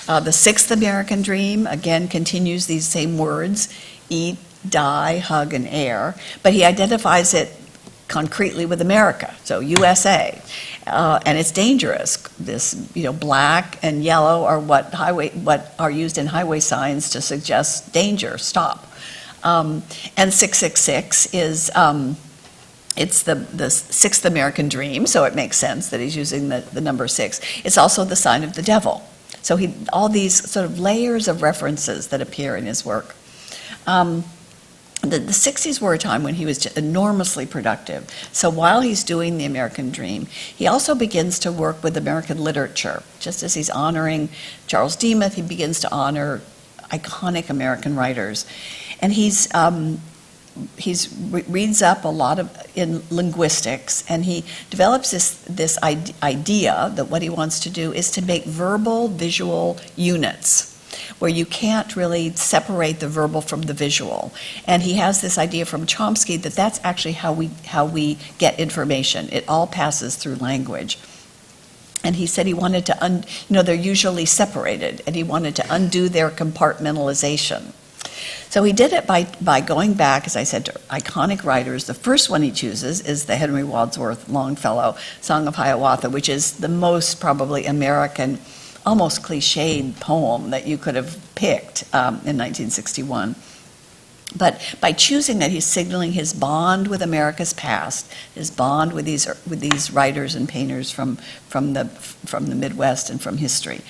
The sixth American dream, again, continues these same words: eat, die, hug, and air, but he identifies it concretely with America, so USA, and it's dangerous. This, black and yellow are what are used in highway signs to suggest danger, stop. And 666 is it's the sixth American dream, so it makes sense that he's using the number 6. It's also the sign of the devil. So all these sort of layers of references that appear in his work. The 60s were a time when he was enormously productive. So while he's doing the American dream, he also begins to work with American literature. Just as he's honoring Charles Demuth, he begins to honor iconic American writers. And reads up a lot in linguistics, and he develops this idea that what he wants to do is to make verbal visual units where you can't really separate the verbal from the visual. And he has this idea from Chomsky that that's actually how we get information. It all passes through language. And he said he wanted to they're usually separated, and he wanted to undo their compartmentalization. So he did it by going back, as I said, to iconic writers. The first one he chooses is the Henry Wadsworth Longfellow Song of Hiawatha, which is the most probably American, almost cliched poem that you could have picked in 1961. But by choosing that, he's signaling his bond with America's past, his bond with these writers and painters from the Midwest and from history.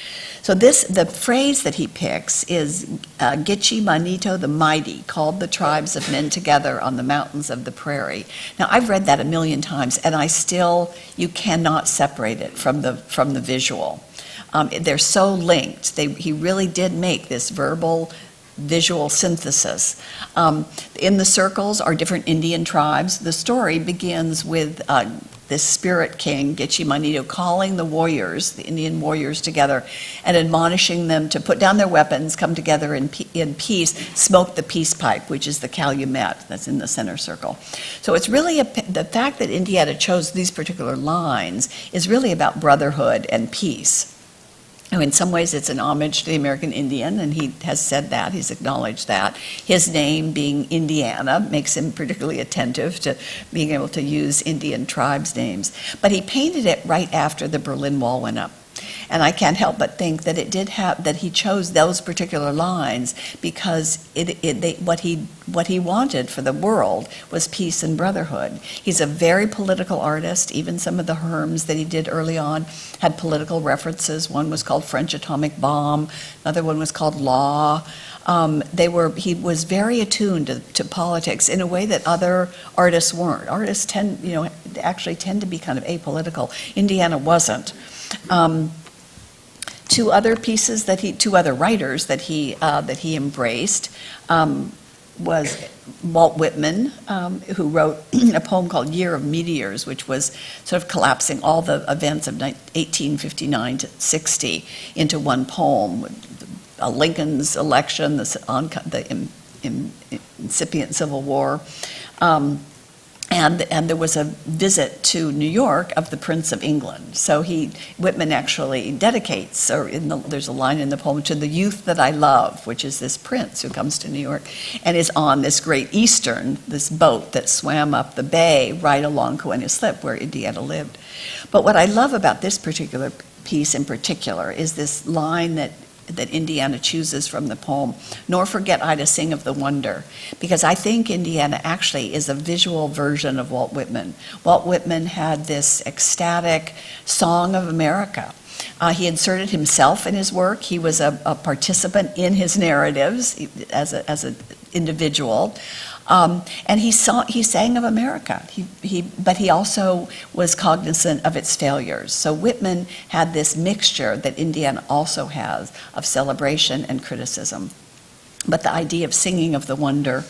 So the phrase that he picks is Gitche Manito the Mighty called the tribes of men together on the mountains of the prairie. Now I've read that a million times, and you cannot separate it from the visual. They're so linked. He really did make this verbal visual synthesis. In the circles are different Indian tribes. The story begins with this spirit king, Gitche Manito, calling the Indian warriors together and admonishing them to put down their weapons, come together in peace, smoke the peace pipe, which is the calumet that's in the center circle. So it's really the fact that Indiana chose these particular lines is really about brotherhood and peace. In some ways, it's an homage to the American Indian, and he has said that, he's acknowledged that. His name being Indiana makes him particularly attentive to being able to use Indian tribes' names. But he painted it right after the Berlin Wall went up. And I can't help but think that that he chose those particular lines because what he wanted for the world was peace and brotherhood. He's a very political artist. Even some of the herms that he did early on had political references. One was called French Atomic Bomb. Another one was called Law. He was very attuned to politics in a way that other artists weren't. Artists actually tend to be kind of apolitical. Indiana wasn't. Two other writers that he embraced was Walt Whitman, who wrote a poem called Year of Meteors, which was sort of collapsing all the events of 1859 to 60 into one poem. Lincoln's election, the incipient Civil War, and there was a visit to New York of the Prince of England. So Whitman actually dedicates, there's a line in the poem, to the youth that I love, which is this prince who comes to New York and is on this Great Eastern, this boat that swam up the bay right along Coenna Slip where Indiana lived. But what I love about this particular piece in particular is this line that Indiana chooses from the poem, nor forget I to sing of the wonder, because I think Indiana actually is a visual version of Walt Whitman. Walt Whitman had this ecstatic song of America. He inserted himself in his work. He was a participant in his narratives as an individual. And he sang of America, but he also was cognizant of its failures. So Whitman had this mixture that Indiana also has of celebration and criticism. But the idea of singing of the wonder,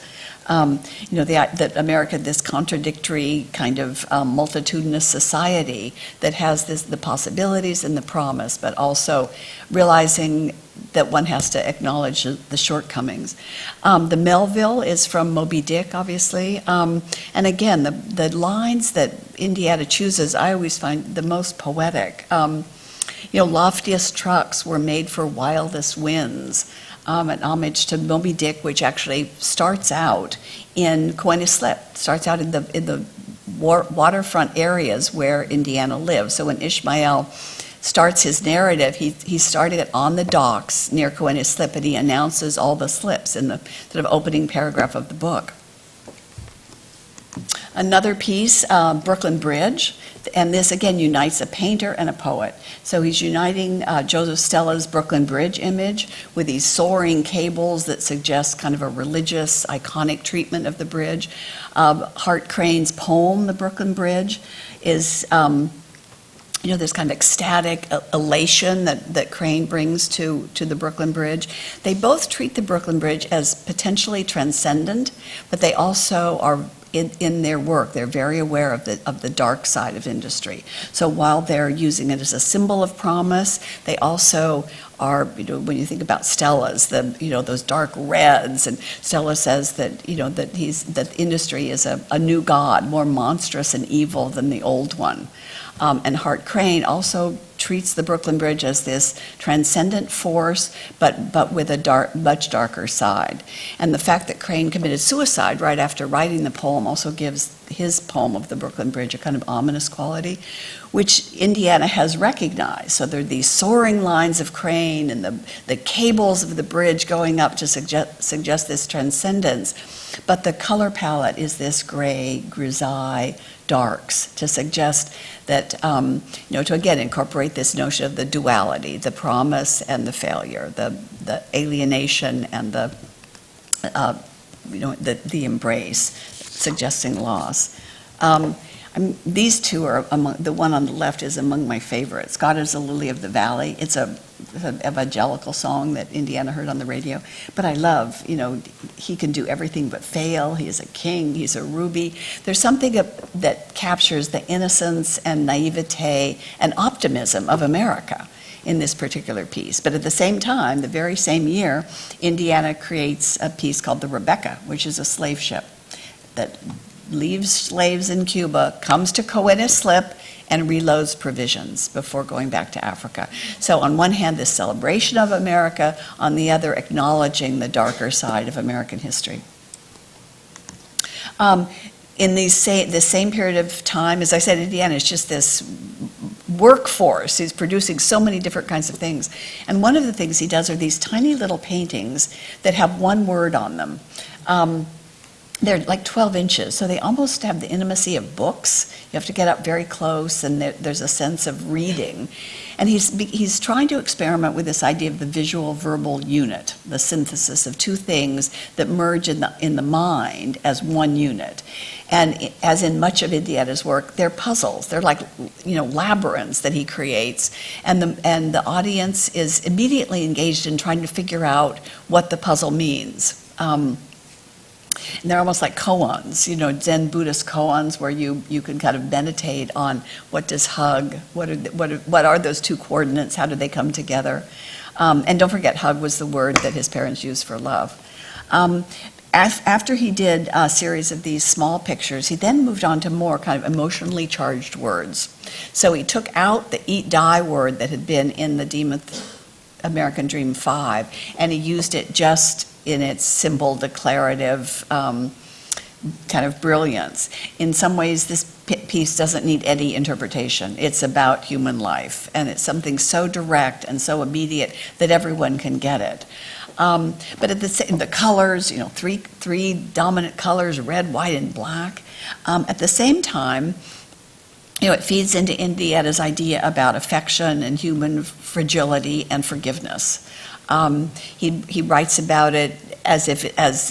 that America, this contradictory kind of multitudinous society that has the possibilities and the promise, but also realizing that one has to acknowledge the shortcomings. The Melville is from Moby Dick, obviously. And again, the lines that Indiana chooses, I always find the most poetic. Loftiest trucks were made for wildest winds. An homage to Moby Dick, which actually starts out in Slip, starts out in the waterfront areas where Indiana lives. So when Ishmael starts his narrative, he started it on the docks near Slip, and he announces all the slips in the sort of opening paragraph of the book. Another piece, Brooklyn Bridge, and this again unites a painter and a poet. So he's uniting Joseph Stella's Brooklyn Bridge image with these soaring cables that suggest kind of a religious, iconic treatment of the bridge. Hart Crane's poem, The Brooklyn Bridge, is this kind of ecstatic elation that Crane brings to the Brooklyn Bridge. They both treat the Brooklyn Bridge as potentially transcendent, but they also are in their work, they're very aware of the dark side of industry. So while they're using it as a symbol of promise, they also are, when you think about Stella's, those dark reds, and Stella says that, that industry is a new god, more monstrous and evil than the old one. And Hart Crane also treats the Brooklyn Bridge as this transcendent force, but with a much darker side. And the fact that Crane committed suicide right after writing the poem also gives his poem of the Brooklyn Bridge a kind of ominous quality, which Indiana has recognized. So there are these soaring lines of Crane and the cables of the bridge going up to suggest this transcendence. But the color palette is this gray, grisaille, darks to suggest that, to again incorporate this notion of the duality, the promise and the failure, the alienation and the embrace, suggesting loss. These two are the one on the left is among my favorites. God is a lily of the valley. It's an evangelical song that Indiana heard on the radio. But I love, he can do everything but fail. He is a king. He's a ruby. There's something that captures the innocence and naivete and optimism of America in this particular piece. But at the same time, the very same year, Indiana creates a piece called the Rebecca, which is a slave ship that leaves slaves in Cuba, comes to Slip, and reloads provisions before going back to Africa. So on one hand, this celebration of America, on the other, acknowledging the darker side of American history. In the same period of time, as I said, Indiana is just this workforce. He's producing so many different kinds of things. And one of the things he does are these tiny little paintings that have one word on them. They're like 12 inches, so they almost have the intimacy of books. You have to get up very close, and there's a sense of reading. And he's trying to experiment with this idea of the visual-verbal unit, the synthesis of two things that merge in the mind as one unit. And as in much of Indiana's work, they're puzzles. They're like, labyrinths that he creates. And the audience is immediately engaged in trying to figure out what the puzzle means. And they're almost like koans, Zen Buddhist koans, where you can kind of meditate on what does hug, what are those two coordinates, how do they come together? And don't forget, hug was the word that his parents used for love. After he did a series of these small pictures, he then moved on to more kind of emotionally charged words. So he took out the eat, die word that had been in the Demuth American Dream 5, and he used it just in its simple declarative kind of brilliance. In some ways, this piece doesn't need any interpretation. It's about human life, and it's something so direct and so immediate that everyone can get it. But at the colors, three dominant colors, red, white, and black. At the same time, it feeds into Indiana's idea about affection and human fragility and forgiveness. He writes about it as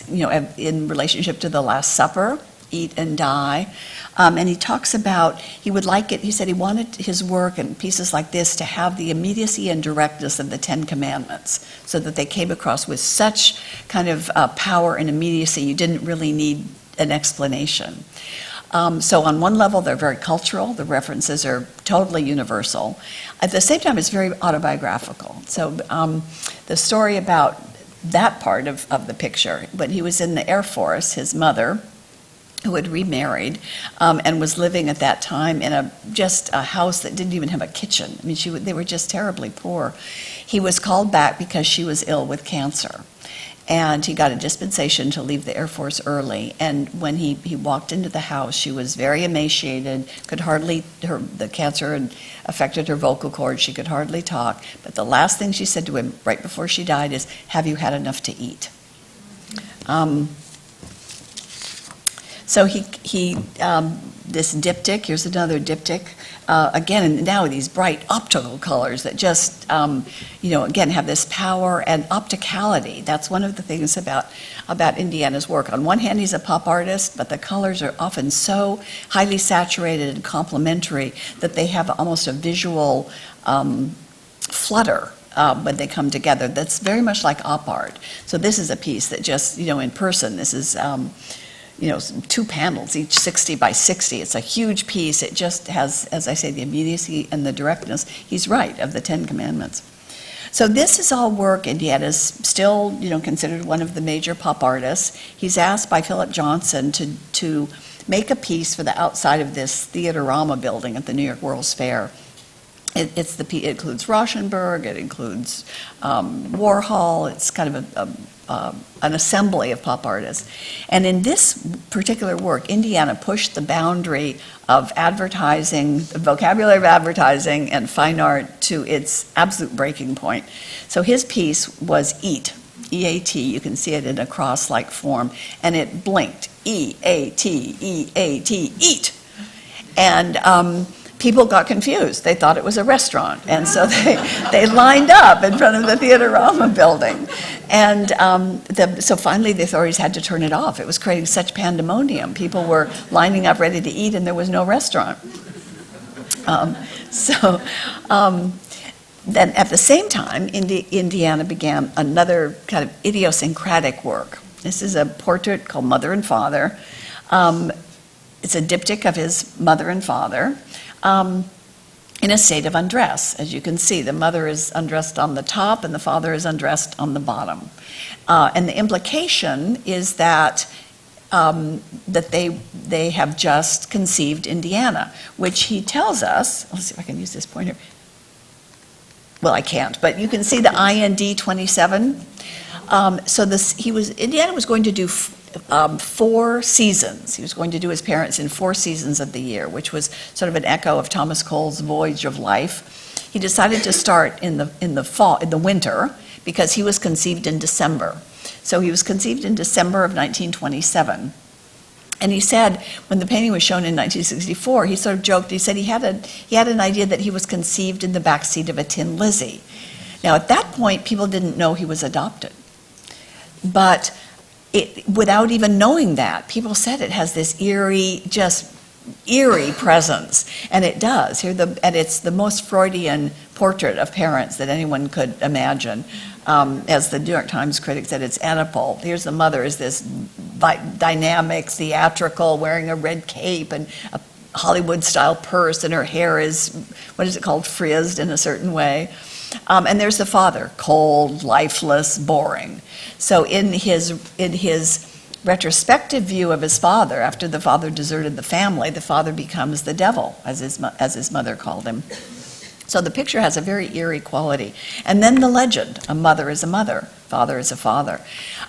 in relationship to the Last Supper, eat and die. And he talks about, he would like it, he said he wanted his work and pieces like this to have the immediacy and directness of the Ten Commandments, so that they came across with such kind of power and immediacy, you didn't really need an explanation. So on one level, they're very cultural, the references are totally universal. At the same time, it's very autobiographical. So the story about that part of the picture, when he was in the Air Force, his mother, who had remarried and was living at that time in just a house that didn't even have a kitchen. I mean, they were just terribly poor. He was called back because she was ill with cancer. And he got a dispensation to leave the Air Force early. And when he walked into the house, she was very emaciated, the cancer had affected her vocal cords, she could hardly talk. But the last thing she said to him right before she died is, "Have you had enough to eat?" So this diptych, here's another diptych, again, and now these bright optical colors that just, again, have this power and opticality. That's one of the things about Indiana's work. On one hand, he's a pop artist, but the colors are often so highly saturated and complementary that they have almost a visual flutter when they come together. That's very much like op art. So this is a piece that just, in person, this is, 2 panels, each 60 by 60. It's a huge piece. It just has, as I say, the immediacy and the directness. He's right, of the Ten Commandments. So this is all work. Indiana's still, considered one of the major pop artists. He's asked by Philip Johnson to make a piece for the outside of this Theaterama building at the New York World's Fair. It includes Rauschenberg, it includes Warhol. It's kind of an assembly of pop artists. And in this particular work, Indiana pushed the boundary of advertising, the vocabulary of advertising and fine art to its absolute breaking point. So his piece was EAT, E-A-T, you can see it in a cross-like form, and it blinked, E-A-T, E-A-T, eat. And people got confused. They thought it was a restaurant. And so they lined up in front of the Theaterama building. And so finally the authorities had to turn it off. It was creating such pandemonium. People were lining up ready to eat and there was no restaurant. Then at the same time, Indiana began another kind of idiosyncratic work. This is a portrait called Mother and Father. It's a diptych of his mother and father. In a state of undress. As you can see, the mother is undressed on the top and the father is undressed on the bottom. And the implication is that they have just conceived Indiana, which he tells us, let's see if I can use this pointer. Well, I can't, but you can see the IND 27. Indiana was going to do 4 seasons. He was going to do his parents in 4 seasons of the year, which was sort of an echo of Thomas Cole's Voyage of Life. He decided to start in the winter, because he was conceived in December. So he was conceived in December of 1927. And he said, when the painting was shown in 1964, he sort of joked, he said he had an idea that he was conceived in the backseat of a Tin Lizzie. Now, at that point, people didn't know he was adopted. But without even knowing that, people said it has this eerie presence, and it does. And it's the most Freudian portrait of parents that anyone could imagine. As the New York Times critic said, it's Oedipal. Here's the mother, is this dynamic, theatrical, wearing a red cape and a Hollywood-style purse, and her hair is, frizzed in a certain way. And there's the father, cold, lifeless, boring. So in his retrospective view of his father, after the father deserted the family, the father becomes the devil, as his mother called him. So the picture has a very eerie quality. And then the legend, a mother is a mother, father is a father.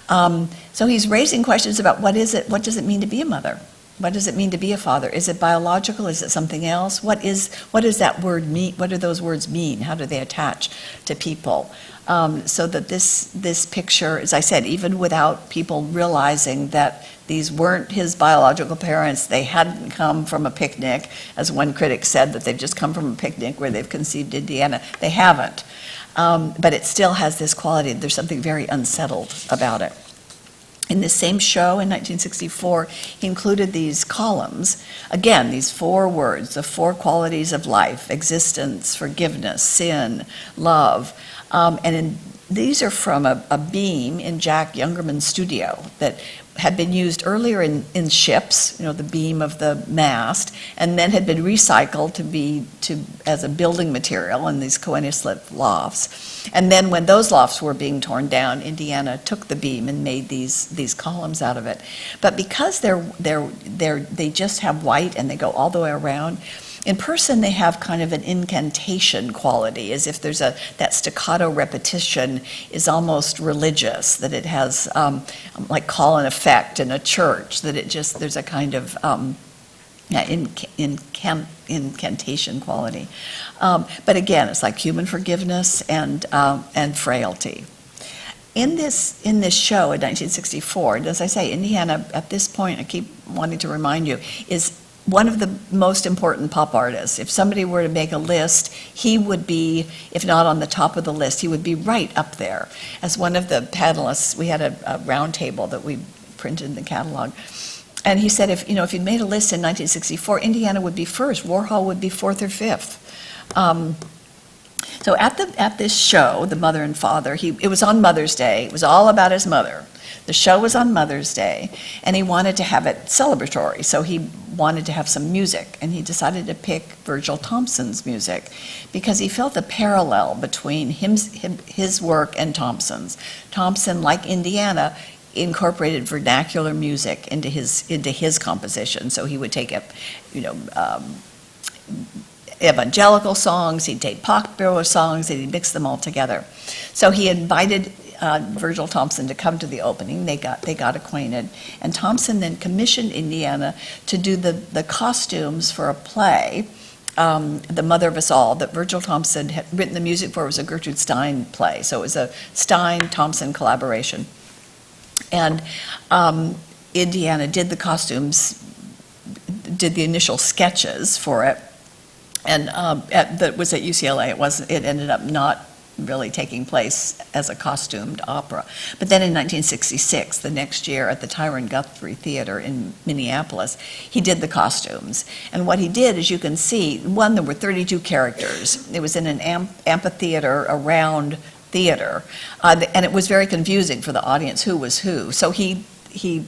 So he's raising questions about what does it mean to be a mother? What does it mean to be a father? Is it biological? Is it something else? What does that word mean? What do those words mean? How do they attach to people? So that this picture, as I said, even without people realizing that these weren't his biological parents, they hadn't come from a picnic, as one critic said, that they've just come from a picnic where they've conceived Indiana. They haven't. But it still has this quality. There's something very unsettled about it. In this same show in 1964, he included these columns, again, these 4 words, the 4 qualities of life: existence, forgiveness, sin, love. These are from a beam in Jack Youngerman's studio that had been used earlier in ships, the beam of the mast, and then had been recycled as a building material in these Coenuslet lofts. And then when those lofts were being torn down, Indiana took the beam and made these columns out of it. But because they just have white and they go all the way around, in person, they have kind of an incantation quality, as if that staccato repetition is almost religious, that it has like call and effect in a church, that there's a kind of incantation quality. But again, it's like human forgiveness and frailty. In this show in 1964, and as I say, Indiana, at this point, I keep wanting to remind you, is one of the most important pop artists. If somebody were to make a list, he would be, if not on the top of the list, he would be right up there. As one of the panelists, we had a round table that we printed in the catalog, and he said, if you'd made a list in 1964, Indiana would be first, Warhol would be 4th or 5th. So at this show, The Mother and Father, it was on Mother's Day. It was all about his mother. The show was on Mother's Day, and he wanted to have it celebratory, so he wanted to have some music, and he decided to pick Virgil Thomson's music because he felt a parallel between his work and Thomson's. Thomson, like Indiana, incorporated vernacular music into his composition, so he would take evangelical songs, he'd take popular songs, and he'd mix them all together. So he invited Virgil Thomson to come to the opening. They got acquainted, and Thomson then commissioned Indiana to do the costumes for a play, The Mother of Us All, that Virgil Thomson had written the music for. It was a Gertrude Stein play, so it was a Stein-Thomson collaboration. And Indiana did the costumes, did the initial sketches for it, and that was at UCLA. It ended up not really taking place as a costumed opera. But then in 1966, the next year at the Tyrone Guthrie Theater in Minneapolis, he did the costumes. And what he did, as you can see, there were 32 characters. It was in an amphitheater, a round theater, and it was very confusing for the audience who was who. So he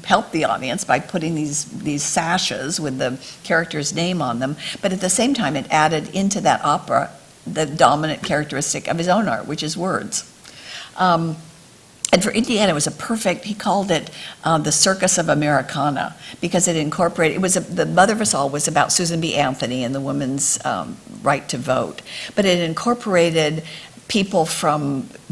helped the audience by putting these sashes with the character's name on them, but at the same time it added into that opera the dominant characteristic of his own art, which is words. And for Indiana, it was he called it the Circus of Americana, because it incorporated, The Mother of Us All was about Susan B. Anthony and the women's right to vote, but it incorporated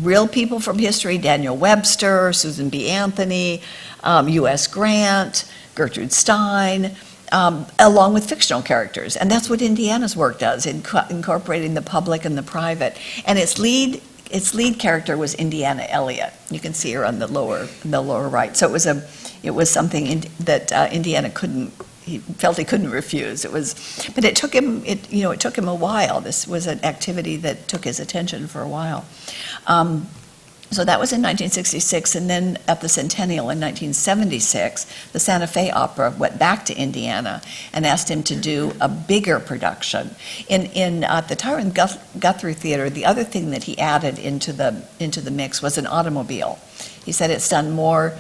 real people from history, Daniel Webster, Susan B. Anthony, U.S. Grant, Gertrude Stein, along with fictional characters. And that's what Indiana's work does, incorporating the public and the private. And its lead character was Indiana Elliott. You can see her on the lower right. So it was something that Indiana he felt he couldn't refuse. But it took him a while. This was an activity that took his attention for a while. So that was in 1966, and then at the Centennial in 1976, the Santa Fe Opera went back to Indiana and asked him to do a bigger production. At the Tyrone Guthrie Theater, the other thing that he added into the mix was an automobile. He said it's done more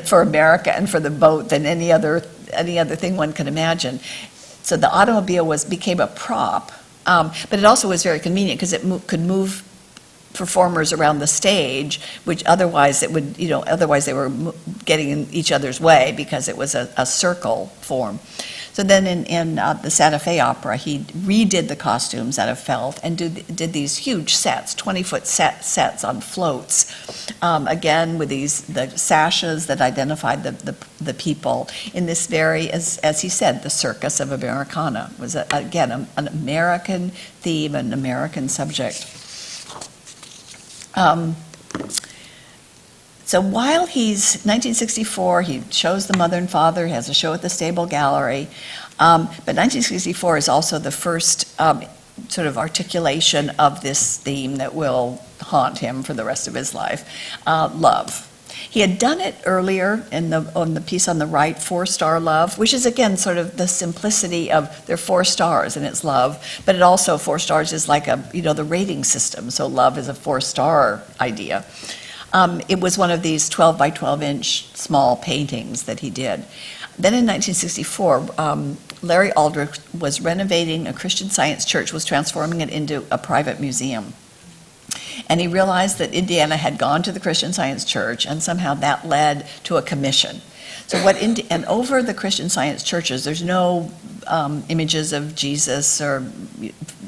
for America and for the boat than any other thing one could imagine. So the automobile became a prop, but it also was very convenient because it could move performers around the stage, which otherwise they were getting in each other's way because it was a circle form. So then in the Santa Fe Opera, he redid the costumes out of felt and did these huge sets, 20-foot sets on floats, again with the sashes that identified the people in this very, as he said, the Circus of Americana. It was, again, an American theme, an American subject. So while he's 1964, he shows The Mother and Father, he has a show at the Stable Gallery, but 1964 is also the first sort of articulation of this theme that will haunt him for the rest of his life, love. He had done it earlier on the piece on the right, 4-star love, which is again sort of the simplicity of there are 4 stars and it's love, but it also 4 stars is like the rating system. So love is a 4-star idea. It was one of these 12 by 12 inch small paintings that he did. Then in 1964, Larry Aldrich was renovating a Christian Science church, was transforming it into a private museum. And he realized that Indiana had gone to the Christian Science church, and somehow that led to a commission. So and over the Christian Science churches, there's no images of Jesus or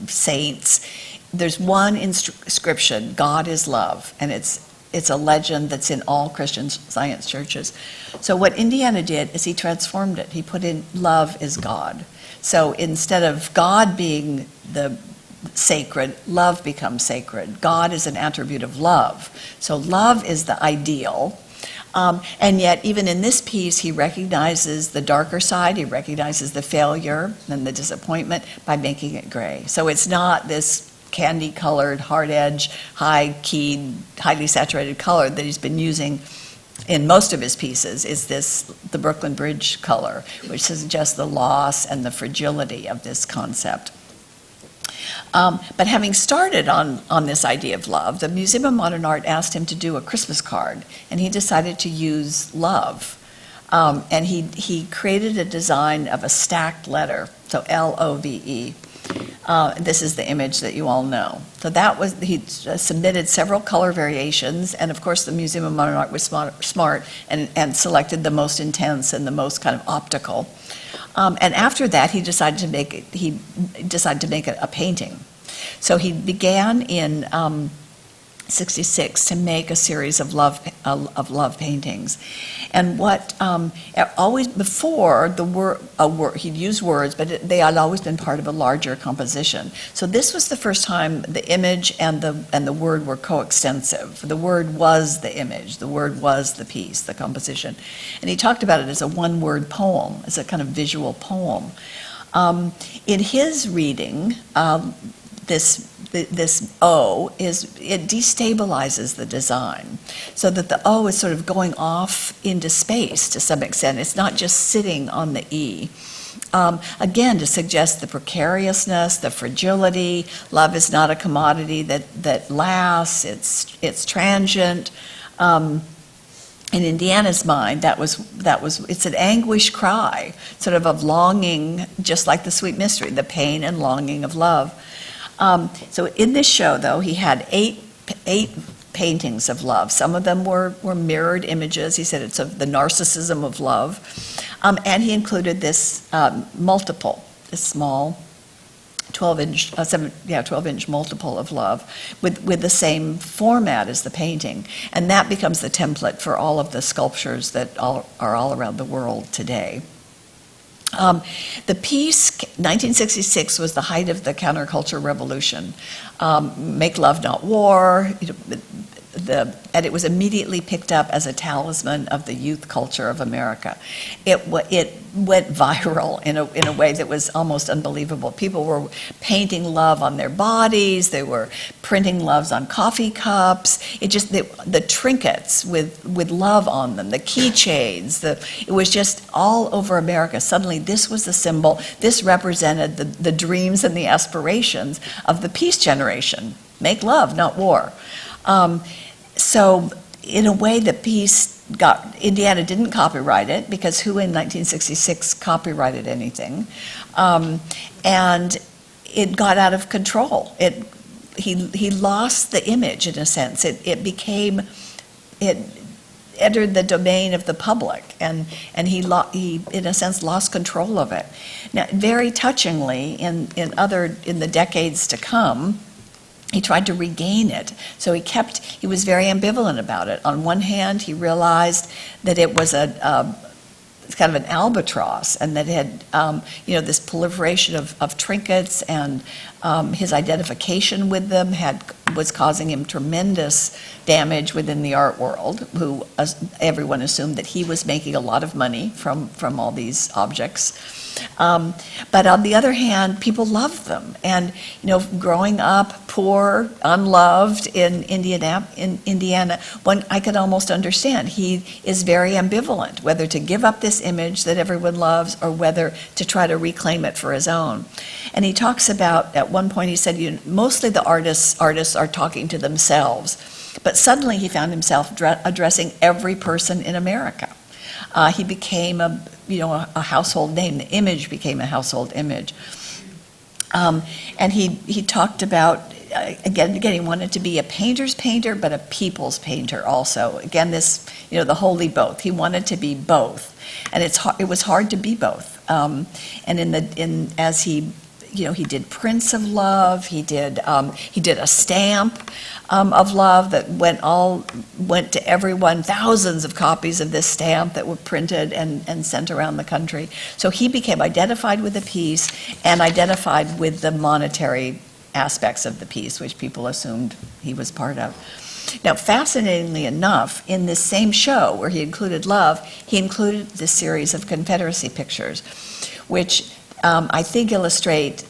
saints. There's one inscription, God is love, and it's a legend that's in all Christian Science churches. So what Indiana did is he transformed it. He put in love is God. So instead of God being the sacred, love becomes sacred. God is an attribute of love. So love is the ideal. And yet, even in this piece, he recognizes the darker side, he recognizes the failure and the disappointment by making it gray. So it's not this candy-colored, hard-edge, high-keyed, highly saturated color that he's been using in most of his pieces, is the Brooklyn Bridge color, which suggests the loss and the fragility of this concept. But having started on this idea of love, the Museum of Modern Art asked him to do a Christmas card, and he decided to use love. And he created a design of a stacked letter, so L-O-V-E. This is the image that you all know. So he submitted several color variations, and of course the Museum of Modern Art was smart and selected the most intense and the most kind of optical. And after that, he decided to make it a painting. So he began in 66 to make a series of love paintings. And what always before he'd used words, but they had always been part of a larger composition. So this was the first time the image and the word were coextensive. The word was the image, the word was the piece, the composition. And he talked about it as a one-word poem, as a kind of visual poem. In his reading, this O it destabilizes the design, so that the O is sort of going off into space to some extent. It's not just sitting on the E. Again, to suggest the precariousness, the fragility. Love is not a commodity that lasts. It's transient. In Indiana's mind, it's an anguish cry, sort of longing, just like the Sweet Mystery, the pain and longing of love. So in this show, though, he had eight paintings of love. Some of them were mirrored images. He said it's of the narcissism of love. And he included this multiple, this small 12-inch multiple of love with the same format as the painting. And that becomes the template for all of the sculptures that are all around the world today. The piece, 1966, was the height of the counterculture revolution. Make love, not war. And it was immediately picked up as a talisman of the youth culture of America. It went viral in a way that was almost unbelievable. People were painting love on their bodies. They were printing loves on coffee cups. The trinkets with love on them, the keychains. It was just all over America. Suddenly, this was the symbol. This represented the dreams and the aspirations of the peace generation. Make love, not war. So in a way, the piece Indiana didn't copyright it, because who in 1966 copyrighted anything? And it got out of control. He lost the image, in a sense. It entered the domain of the public, and he in a sense lost control of it. Now, very touchingly, in the decades to come, he tried to regain it. So he was very ambivalent about it. On one hand, he realized that it was kind of an albatross, and that it had, this proliferation of trinkets, and his identification with them was causing him tremendous damage within the art world, everyone assumed that he was making a lot of money from all these objects. But on the other hand, people loved them. And, growing up poor, unloved in Indiana, I could almost understand. He is very ambivalent, whether to give up this image that everyone loves or whether to try to reclaim it for his own. And he talks about, at one point he said, mostly the artists are talking to themselves. But suddenly he found himself addressing every person in America. He became a household name. The image became a household image. And he talked about, again, he wanted to be a painter's painter, but a people's painter also. Again, this, the holy both. He wanted to be both. And it was hard to be both. And as he did prints of love. He did a stamp of love that went to everyone. Thousands of copies of this stamp that were printed and sent around the country. So he became identified with the piece and identified with the monetary aspects of the piece, which people assumed he was part of. Now, fascinatingly enough, in this same show where he included love, he included this series of Confederacy pictures, which I think illustrate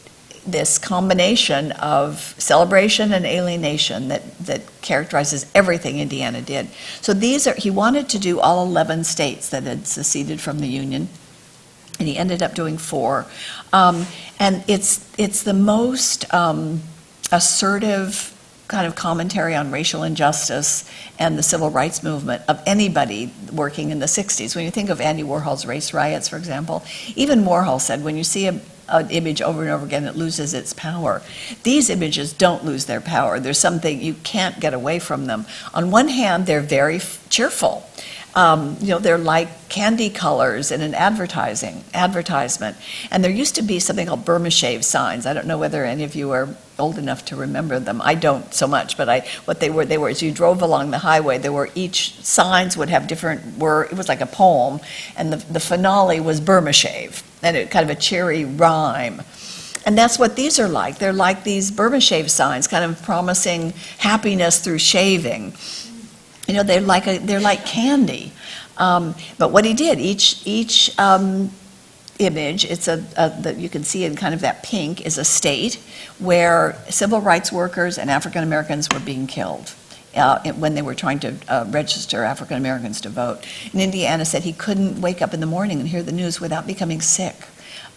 this combination of celebration and alienation that characterizes everything Indiana did. So he wanted to do all 11 states that had seceded from the Union, and he ended up doing 4. And it's the most assertive kind of commentary on racial injustice and the civil rights movement of anybody working in the 60s. When you think of Andy Warhol's race riots, for example, even Warhol said, when you see an image over and over again, it loses its power. These images don't lose their power. There's something, you can't get away from them. On one hand, they're very cheerful. They're like candy colors in an advertisement. And there used to be something called Burma shave signs. I don't know whether any of you are old enough to remember them. I don't so much, but what they were as you drove along the highway, each signs would have different it was like a poem, and the finale was Burma shave, and it kind of a cheery rhyme. And that's what these are like. They're like these Burma shave signs, kind of promising happiness through shaving. They're like candy. But what he did, each image, that you can see in kind of that pink, is a state where civil rights workers and African Americans were being killed when they were trying to register African Americans to vote. And Indiana said he couldn't wake up in the morning and hear the news without becoming sick.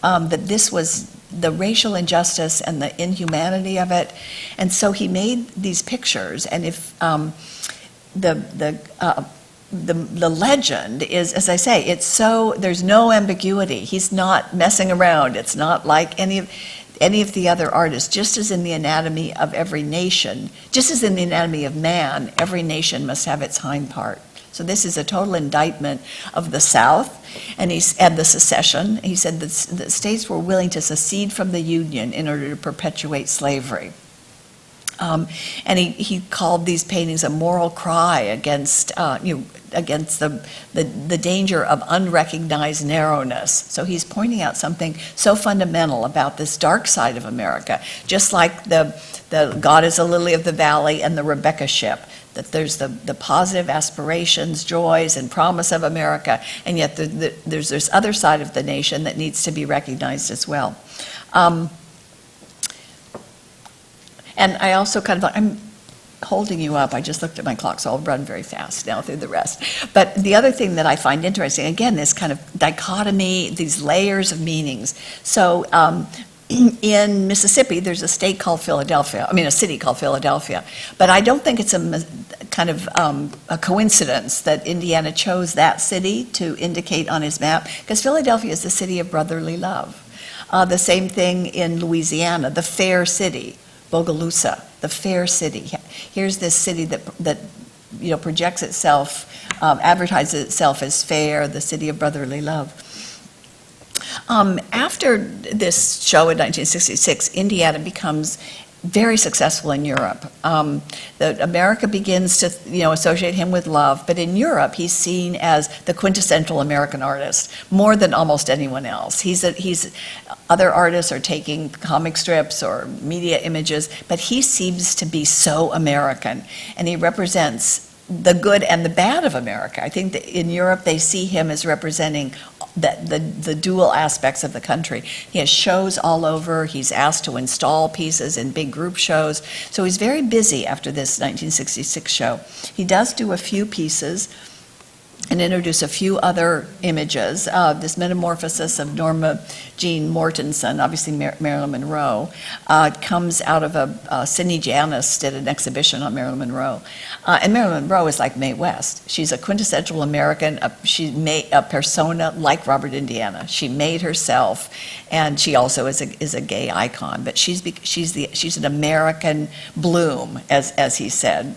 That this was the racial injustice and the inhumanity of it. And so he made these pictures, and if the legend is, as I say, there's no ambiguity. He's not messing around. It's not like any of the other artists. Just as in the anatomy of every nation, just as in the anatomy of man, every nation must have its hind part. So this is a total indictment of the South and the secession. He said that the states were willing to secede from the Union in order to perpetuate slavery. And he called these paintings a moral cry against the danger of unrecognized narrowness. So he's pointing out something so fundamental about this dark side of America, just like the God is a lily of the valley and the Rebecca ship, that there's the positive aspirations, joys, and promise of America, and yet there's this other side of the nation that needs to be recognized as well. And I also I'm holding you up. I just looked at my clock, so I'll run very fast now through the rest. But the other thing that I find interesting, again, this kind of dichotomy, these layers of meanings. So in Mississippi, there's a city called Philadelphia. But I don't think it's a coincidence that Indiana chose that city to indicate on his map, because Philadelphia is the city of brotherly love. The same thing in Louisiana, the fair city. Bogalusa, the fair city. Here's this city that projects itself, advertises itself as fair, the city of brotherly love. After this show in 1966, Indiana becomes very successful in Europe. America begins to associate him with love, but in Europe he's seen as the quintessential American artist, more than almost anyone else. Other artists are taking comic strips or media images, but he seems to be so American, and he represents the good and the bad of America. I think that in Europe they see him as representing the dual aspects of the country. He has shows all over. He's asked to install pieces in big group shows. So he's very busy after this 1966 show. He does do a few pieces and introduce a few other images. This Metamorphosis of Norma Jean Mortensen, obviously Marilyn Monroe, comes out of Sidney Janis did an exhibition on Marilyn Monroe. And Marilyn Monroe is like Mae West. She's a quintessential American. She made a persona like Robert Indiana. She made herself, and she also is a gay icon. But she's an American Bloom, as he said.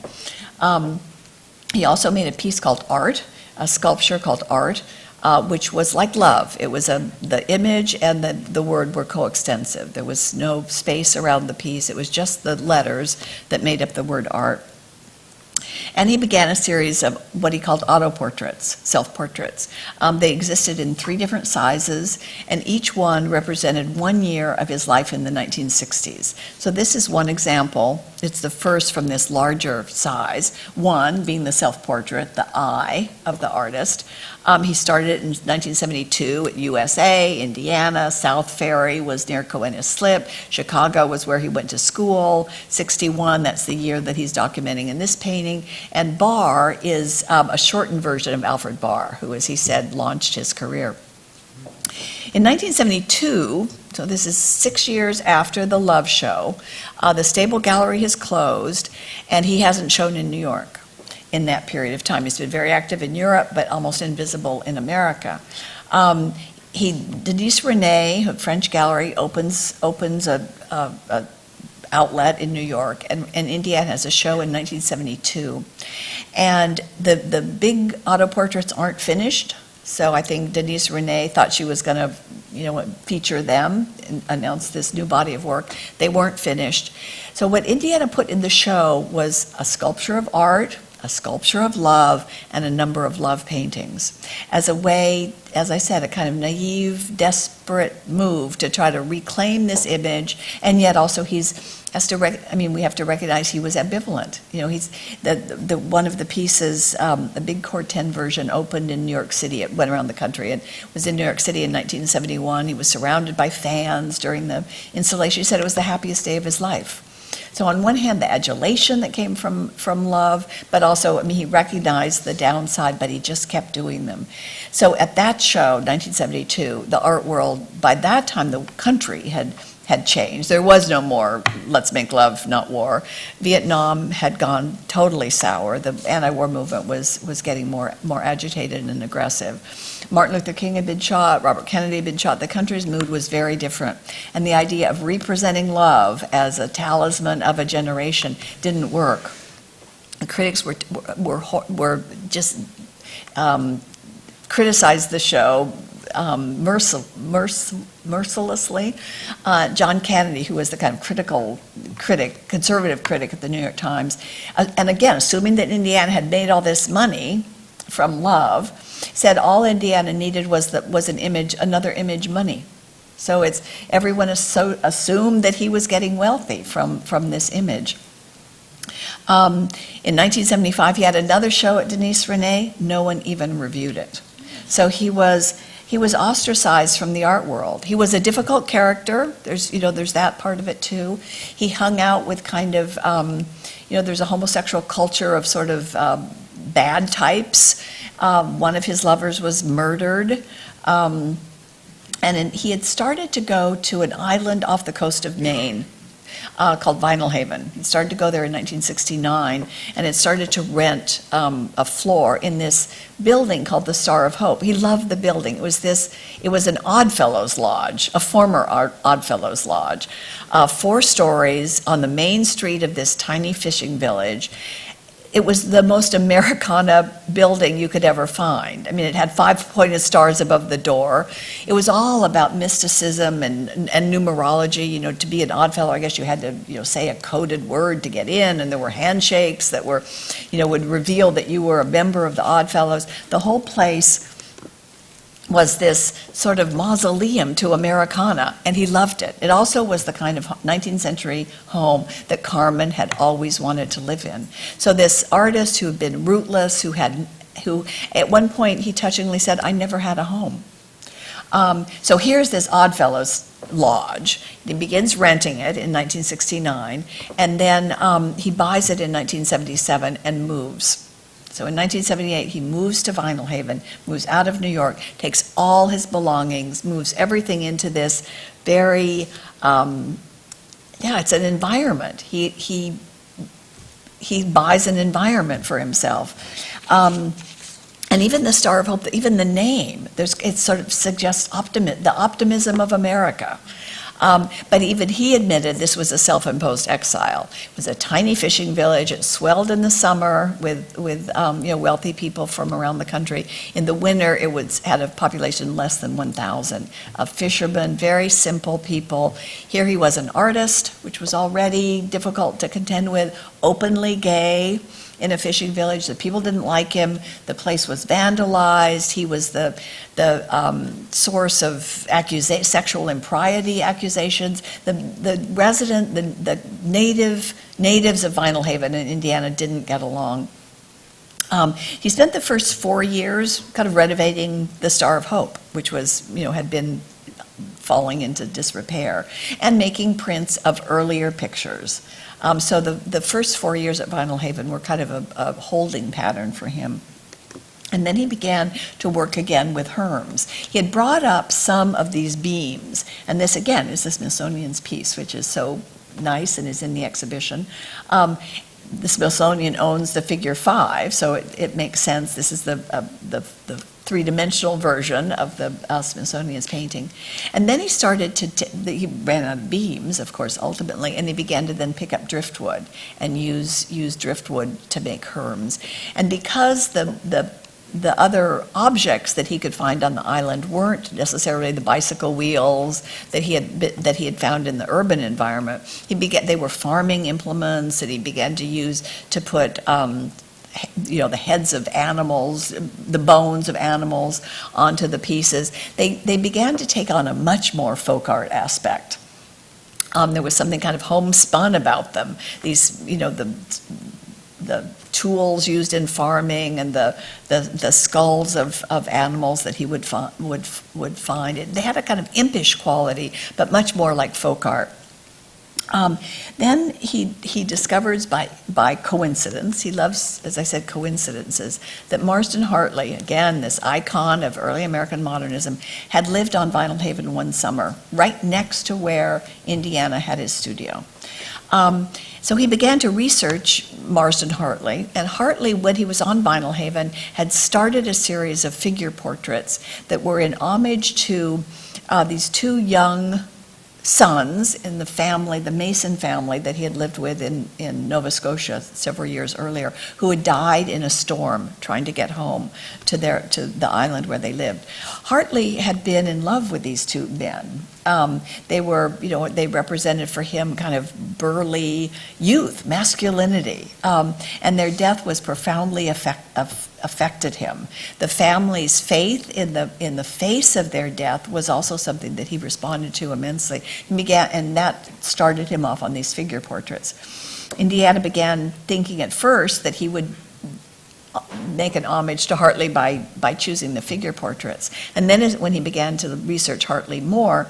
He also made a piece called Art, a sculpture called Art, which was like love. It was the image and the word were coextensive. There was no space around the piece. It was just the letters that made up the word art. And he began a series of what he called autoportraits, self-portraits. They existed in 3 different sizes, and each one represented 1 year of his life in the 1960s. So this is one example. It's the first from this larger size, one being the self-portrait, the eye of the artist. He started it in 1972 at USA, Indiana. South Ferry was near Coenus Slip. Chicago was where he went to school. 61, that's the year that he's documenting in this painting. And Barr is a shortened version of Alfred Barr, who, as he said, launched his career. In 1972, so this is 6 years after the Love Show, the Stable Gallery has closed, and he hasn't shown in New York in that period of time. He's been very active in Europe, but almost invisible in America. Denise Renee, a French gallery, opens a outlet in New York, and Indiana has a show in 1972. And the big autoportraits aren't finished, so I think Denise Renee thought she was going to, feature them and announce this new body of work. They weren't finished. So what Indiana put in the show was a sculpture of art, a sculpture of love, and a number of love paintings as a way, as I said, a kind of naive, desperate move to try to reclaim this image, and yet also we have to recognize he was ambivalent. He's one of the pieces, the big Corten version, opened in New York City. It went around the country and was in New York City in 1971. He was surrounded by fans during the installation. He said it was the happiest day of his life. So on one hand, the adulation that came from love, but also, he recognized the downside, but he just kept doing them. So at that show, 1972, the art world, by that time, the country had changed. There was no more, let's make love, not war. Vietnam had gone totally sour. The anti-war movement was getting more agitated and aggressive. Martin Luther King had been shot, Robert Kennedy had been shot. The country's mood was very different. And the idea of representing love as a talisman of a generation didn't work. The critics were just criticized the show mercilessly. John Kennedy, who was the kind of conservative critic at the New York Times, and again, assuming that Indiana had made all this money from love, said all Indiana needed was another image, money. So everyone assumed that he was getting wealthy from this image. In 1975, he had another show at Denise Renee. No one even reviewed it. So he was ostracized from the art world. He was a difficult character. There's that part of it too. He hung out with kind of, there's a homosexual culture of sort of bad types. One of his lovers was murdered. He had started to go to an island off the coast of Maine called Vinyl Haven. He started to go there in 1969 and had started to rent a floor in this building called the Star of Hope. He loved the building. It was an Oddfellows Lodge, a former Oddfellows Lodge, 4 stories on the main street of this tiny fishing village. It was the most Americana building you could ever find. It had 5 pointed stars above the door. It was all about mysticism and numerology. To be an Oddfellow, I guess you had to, say a coded word to get in, and there were handshakes that were, would reveal that you were a member of the Oddfellows. The whole place was this sort of mausoleum to Americana, and he loved it. It also was the kind of 19th century home that Carmen had always wanted to live in. So this artist who had been rootless, who at one point he touchingly said, "I never had a home." So here's this Oddfellows lodge. He begins renting it in 1969, and then he buys it in 1977 and moves. So in 1978, he moves to Vinalhaven, moves out of New York, takes all his belongings, moves everything into this very, it's an environment. He buys an environment for himself. And even the Star of Hope, even the name, it sort of suggests the optimism of America. But even he admitted this was a self-imposed exile. It was a tiny fishing village. It swelled in the summer with wealthy people from around the country. In the winter, it had a population less than 1,000 of fishermen, very simple people. Here he was an artist, which was already difficult to contend with, openly gay in a fishing village. The people didn't like him. The place was vandalized. He was the source of sexual impropriety accusations. The natives of Vinalhaven in Indiana didn't get along. He spent the first 4 years kind of renovating the Star of Hope, which was, had been falling into disrepair, and making prints of earlier pictures. So the first 4 years at Vinalhaven were kind of a holding pattern for him. And then he began to work again with Herms. He had brought up some of these beams, and this again is the Smithsonian's piece, which is so nice and is in the exhibition. The Smithsonian owns the figure 5, so it makes sense. This is the three-dimensional version of the Smithsonian's painting. And then he started he ran out of beams, of course, ultimately, and he began to then pick up driftwood and use driftwood to make Herms. And because the other objects that he could find on the island weren't necessarily the bicycle wheels that he had found in the urban environment, they were farming implements that he began to use to put the heads of animals, the bones of animals onto the pieces. They began to take on a much more folk art aspect. There was something kind of homespun about them. These, the tools used in farming and the skulls of animals that he would find. They had a kind of impish quality, but much more like folk art. Then he discovers by coincidence, he loves, as I said, coincidences, that Marsden Hartley, again, this icon of early American modernism, had lived on Vinalhaven one summer, right next to where Indiana had his studio. So he began to research Marsden Hartley, and Hartley, when he was on Vinalhaven, had started a series of figure portraits that were in homage to these two young sons in the family, the Mason family that he had lived with in Nova Scotia several years earlier, who had died in a storm trying to get home to the island where they lived. Hartley had been in love with these two men. They represented for him kind of burly youth, masculinity, and their death was profoundly affected him. The family's faith in the face of their death was also something that he responded to immensely. And that started him off on these figure portraits. Indiana began thinking at first that he would make an homage to Hartley by choosing the figure portraits. And then when he began to research Hartley more,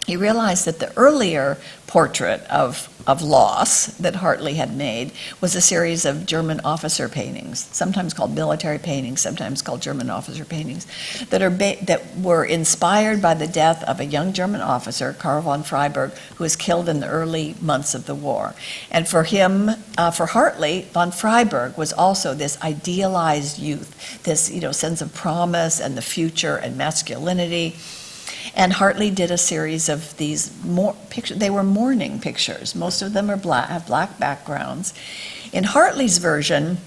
he realized that the earlier portrait of loss that Hartley had made was a series of German officer paintings, sometimes called military paintings, sometimes called German officer paintings, that were inspired by the death of a young German officer, Karl von Freiberg, who was killed in the early months of the war. And for him, for Hartley, von Freiberg was also this idealized youth, this sense of promise and the future and masculinity. And Hartley did a series of these pictures. They were mourning pictures. Most of them have black backgrounds. In Hartley's version,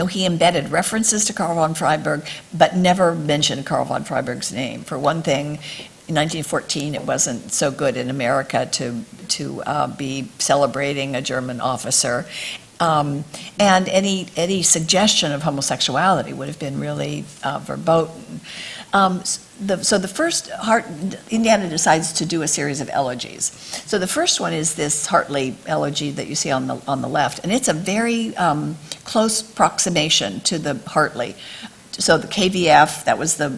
he embedded references to Karl von Freiberg, but never mentioned Karl von Freiberg's name. For one thing, in 1914, it wasn't so good in America to be celebrating a German officer. And any suggestion of homosexuality would have been really verboten. So the first, Indiana decides to do a series of elegies. So the first one is this Hartley elegy that you see on the left, and it's a very close approximation to the Hartley. So the KVF, that was the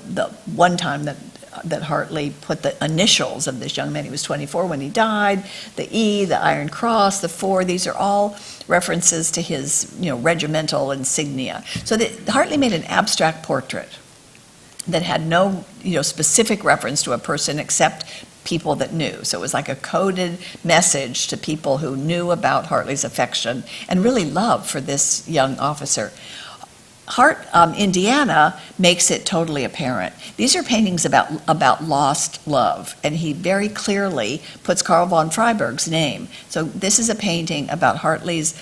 one time that that Hartley put the initials of this young man. He was 24 when he died. The E, the Iron Cross, the 4, these are all references to his, regimental insignia. So that Hartley made an abstract portrait that had no, specific reference to a person except people that knew. So it was like a coded message to people who knew about Hartley's affection and really love for this young officer. Indiana makes it totally apparent. These are paintings about lost love, and he very clearly puts Carl von Freiberg's name. So this is a painting about Hartley's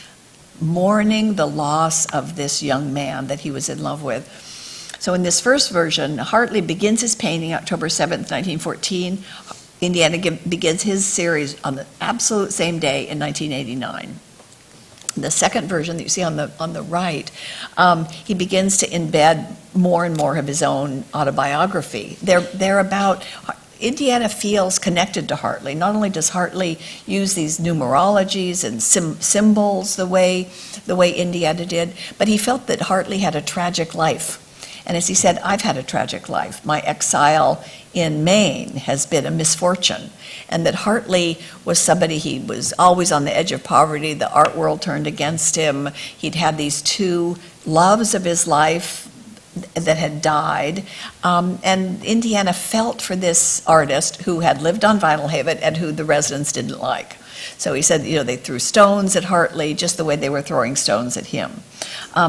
mourning the loss of this young man that he was in love with. So in this first version, Hartley begins his painting October 7th, 1914. Indiana begins his series on the absolute same day in 1989. The second version that you see on the right, he begins to embed more and more of his own autobiography. They're about, Indiana feels connected to Hartley. Not only does Hartley use these numerologies and symbols the way Indiana did, but he felt that Hartley had a tragic life. And as he said, I've had a tragic life. My exile in Maine has been a misfortune. And that Hartley was somebody, he was always on the edge of poverty. The art world turned against him. He'd had these two loves of his life that had died. And Indiana felt for this artist who had lived on Vinyl Haven and who the residents didn't like. So he said, they threw stones at Hartley just the way they were throwing stones at him.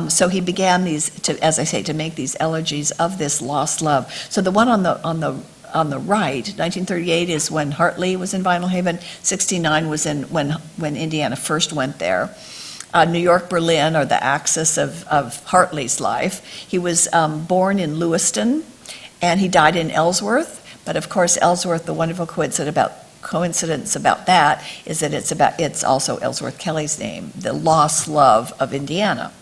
So he began to make these elegies of this lost love. So the one on the right, 1938 is when Hartley was in Vinyl Haven. 69 was when Indiana first went there. New York, Berlin are the axis of Hartley's life. He was born in Lewiston, and he died in Ellsworth. But of course, Ellsworth, the wonderful coincidence about that is that it's also Ellsworth Kelly's name, the lost love of Indiana.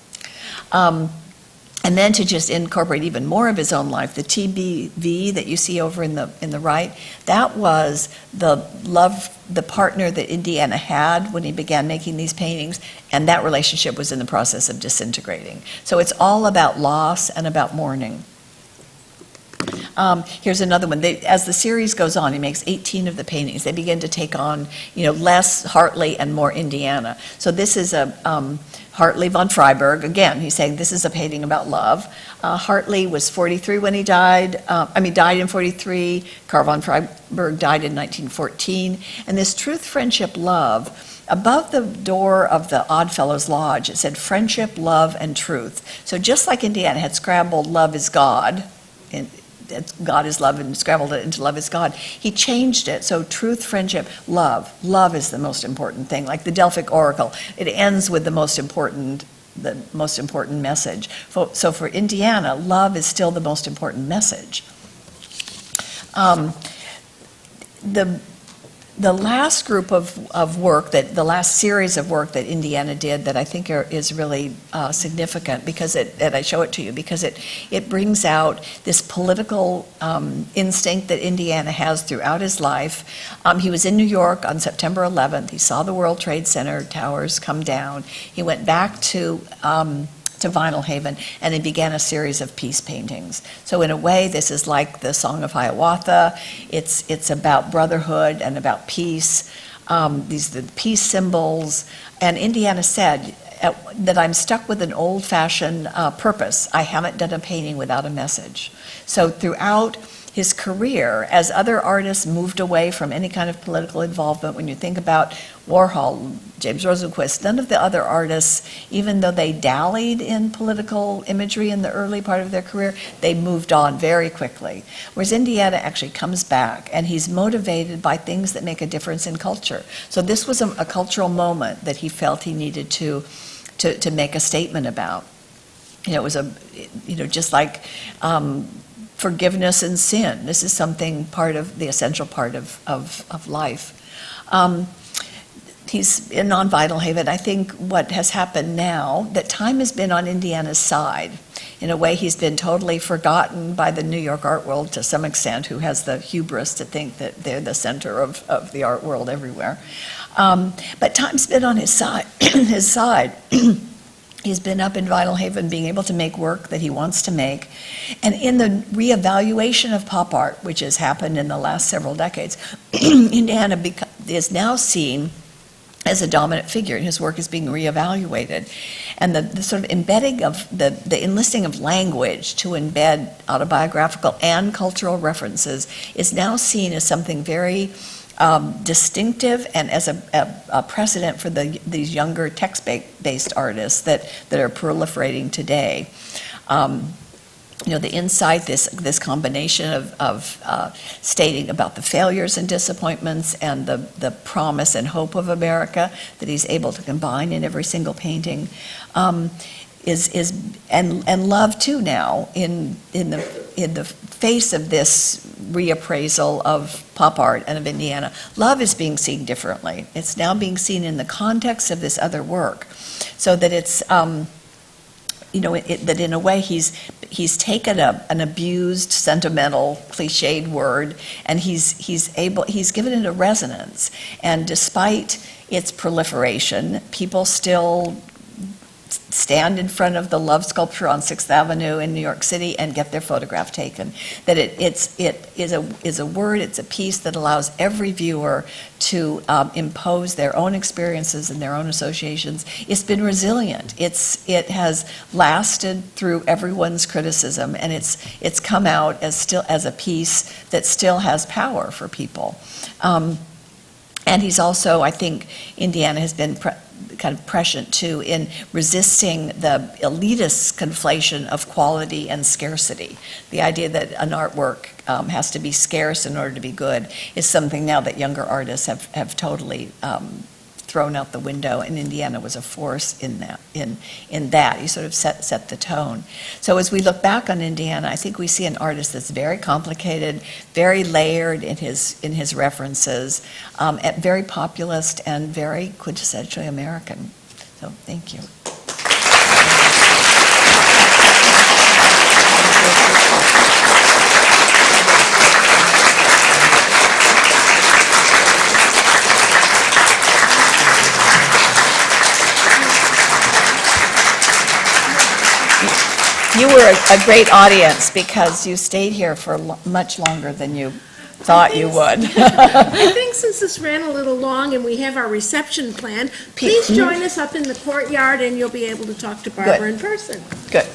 And then to just incorporate even more of his own life, the TBV that you see over in the right, that was the partner that Indiana had when he began making these paintings, and that relationship was in the process of disintegrating. So it's all about loss and about mourning. Here's another one. As the series goes on, he makes 18 of the paintings. They begin to take on, less Hartley and more Indiana. So this is a Hartley von Freiberg. Again, he's saying this is a painting about love. Hartley was 43 when he died. Died in 43. Carl von Freiberg died in 1914. And this truth, friendship, love, above the door of the Oddfellows Lodge, it said friendship, love, and truth. So just like Indiana had scrambled love is God, God is love, and scrambled it into love is God, he changed it. So truth, friendship, love. Love is the most important thing. Like the Delphic Oracle, it ends with the most important message. So for Indiana, love is still the most important message. The last group of work, the last series of work that Indiana did that I think is really significant, and I show it to you because it brings out this political instinct that Indiana has throughout his life. He was in New York on September 11th. He saw the World Trade Center towers come down. He went back to Vinyl Haven, and he began a series of peace paintings. So in a way, this is like the Song of Hiawatha. It's about brotherhood and about peace. These are the peace symbols. And Indiana said that I'm stuck with an old-fashioned purpose. I haven't done a painting without a message. So throughout his career, as other artists moved away from any kind of political involvement, when you think about Warhol, James Rosenquist, none of the other artists, even though they dallied in political imagery in the early part of their career, they moved on very quickly. Whereas Indiana actually comes back, and he's motivated by things that make a difference in culture. So this was a cultural moment that he felt he needed to make a statement about. It was just like forgiveness and sin. This is something the essential part of life. He's in on Vinyl Haven. I think what has happened now, that time has been on Indiana's side. In a way, he's been totally forgotten by the New York art world to some extent, who has the hubris to think that they're the center of the art world everywhere. But time's been on his side. He's been up in Vinyl Haven being able to make work that he wants to make. And in the reevaluation of pop art, which has happened in the last several decades, Indiana is now seen as a dominant figure, and his work is being reevaluated. And the sort of embedding of the enlisting of language to embed autobiographical and cultural references is now seen as something very distinctive and as a precedent for these younger text-based artists that are proliferating today. The insight, this combination of stating about the failures and disappointments and the promise and hope of America that he's able to combine in every single painting, and love too now in the face of this reappraisal of pop art and of Indiana. Love is being seen differently. It's now being seen in the context of this other work, so that it's that in a way he's taken an abused, sentimental, cliched word, and he's given it a resonance. And despite its proliferation, people still stand in front of the Love sculpture on 6th Avenue in New York City and get their photograph taken. That it is a word, it's a piece that allows every viewer to impose their own experiences and their own associations. It's been resilient. It has lasted through everyone's criticism, and it's come out as a piece that still has power for people. And he's also, I think, Indiana has been kind of prescient too in resisting the elitist conflation of quality and scarcity. The idea that an artwork has to be scarce in order to be good is something now that younger artists have totally thrown out the window, and Indiana was a force in that. He sort of set the tone. So as we look back on Indiana, I think we see an artist that's very complicated, very layered in his references, very populist and very quintessentially American. So thank you. You were a great audience because you stayed here for much longer than you thought you would. I think since this ran a little long and we have our reception planned, please join us up in the courtyard and you'll be able to talk to Barbara in person. Good.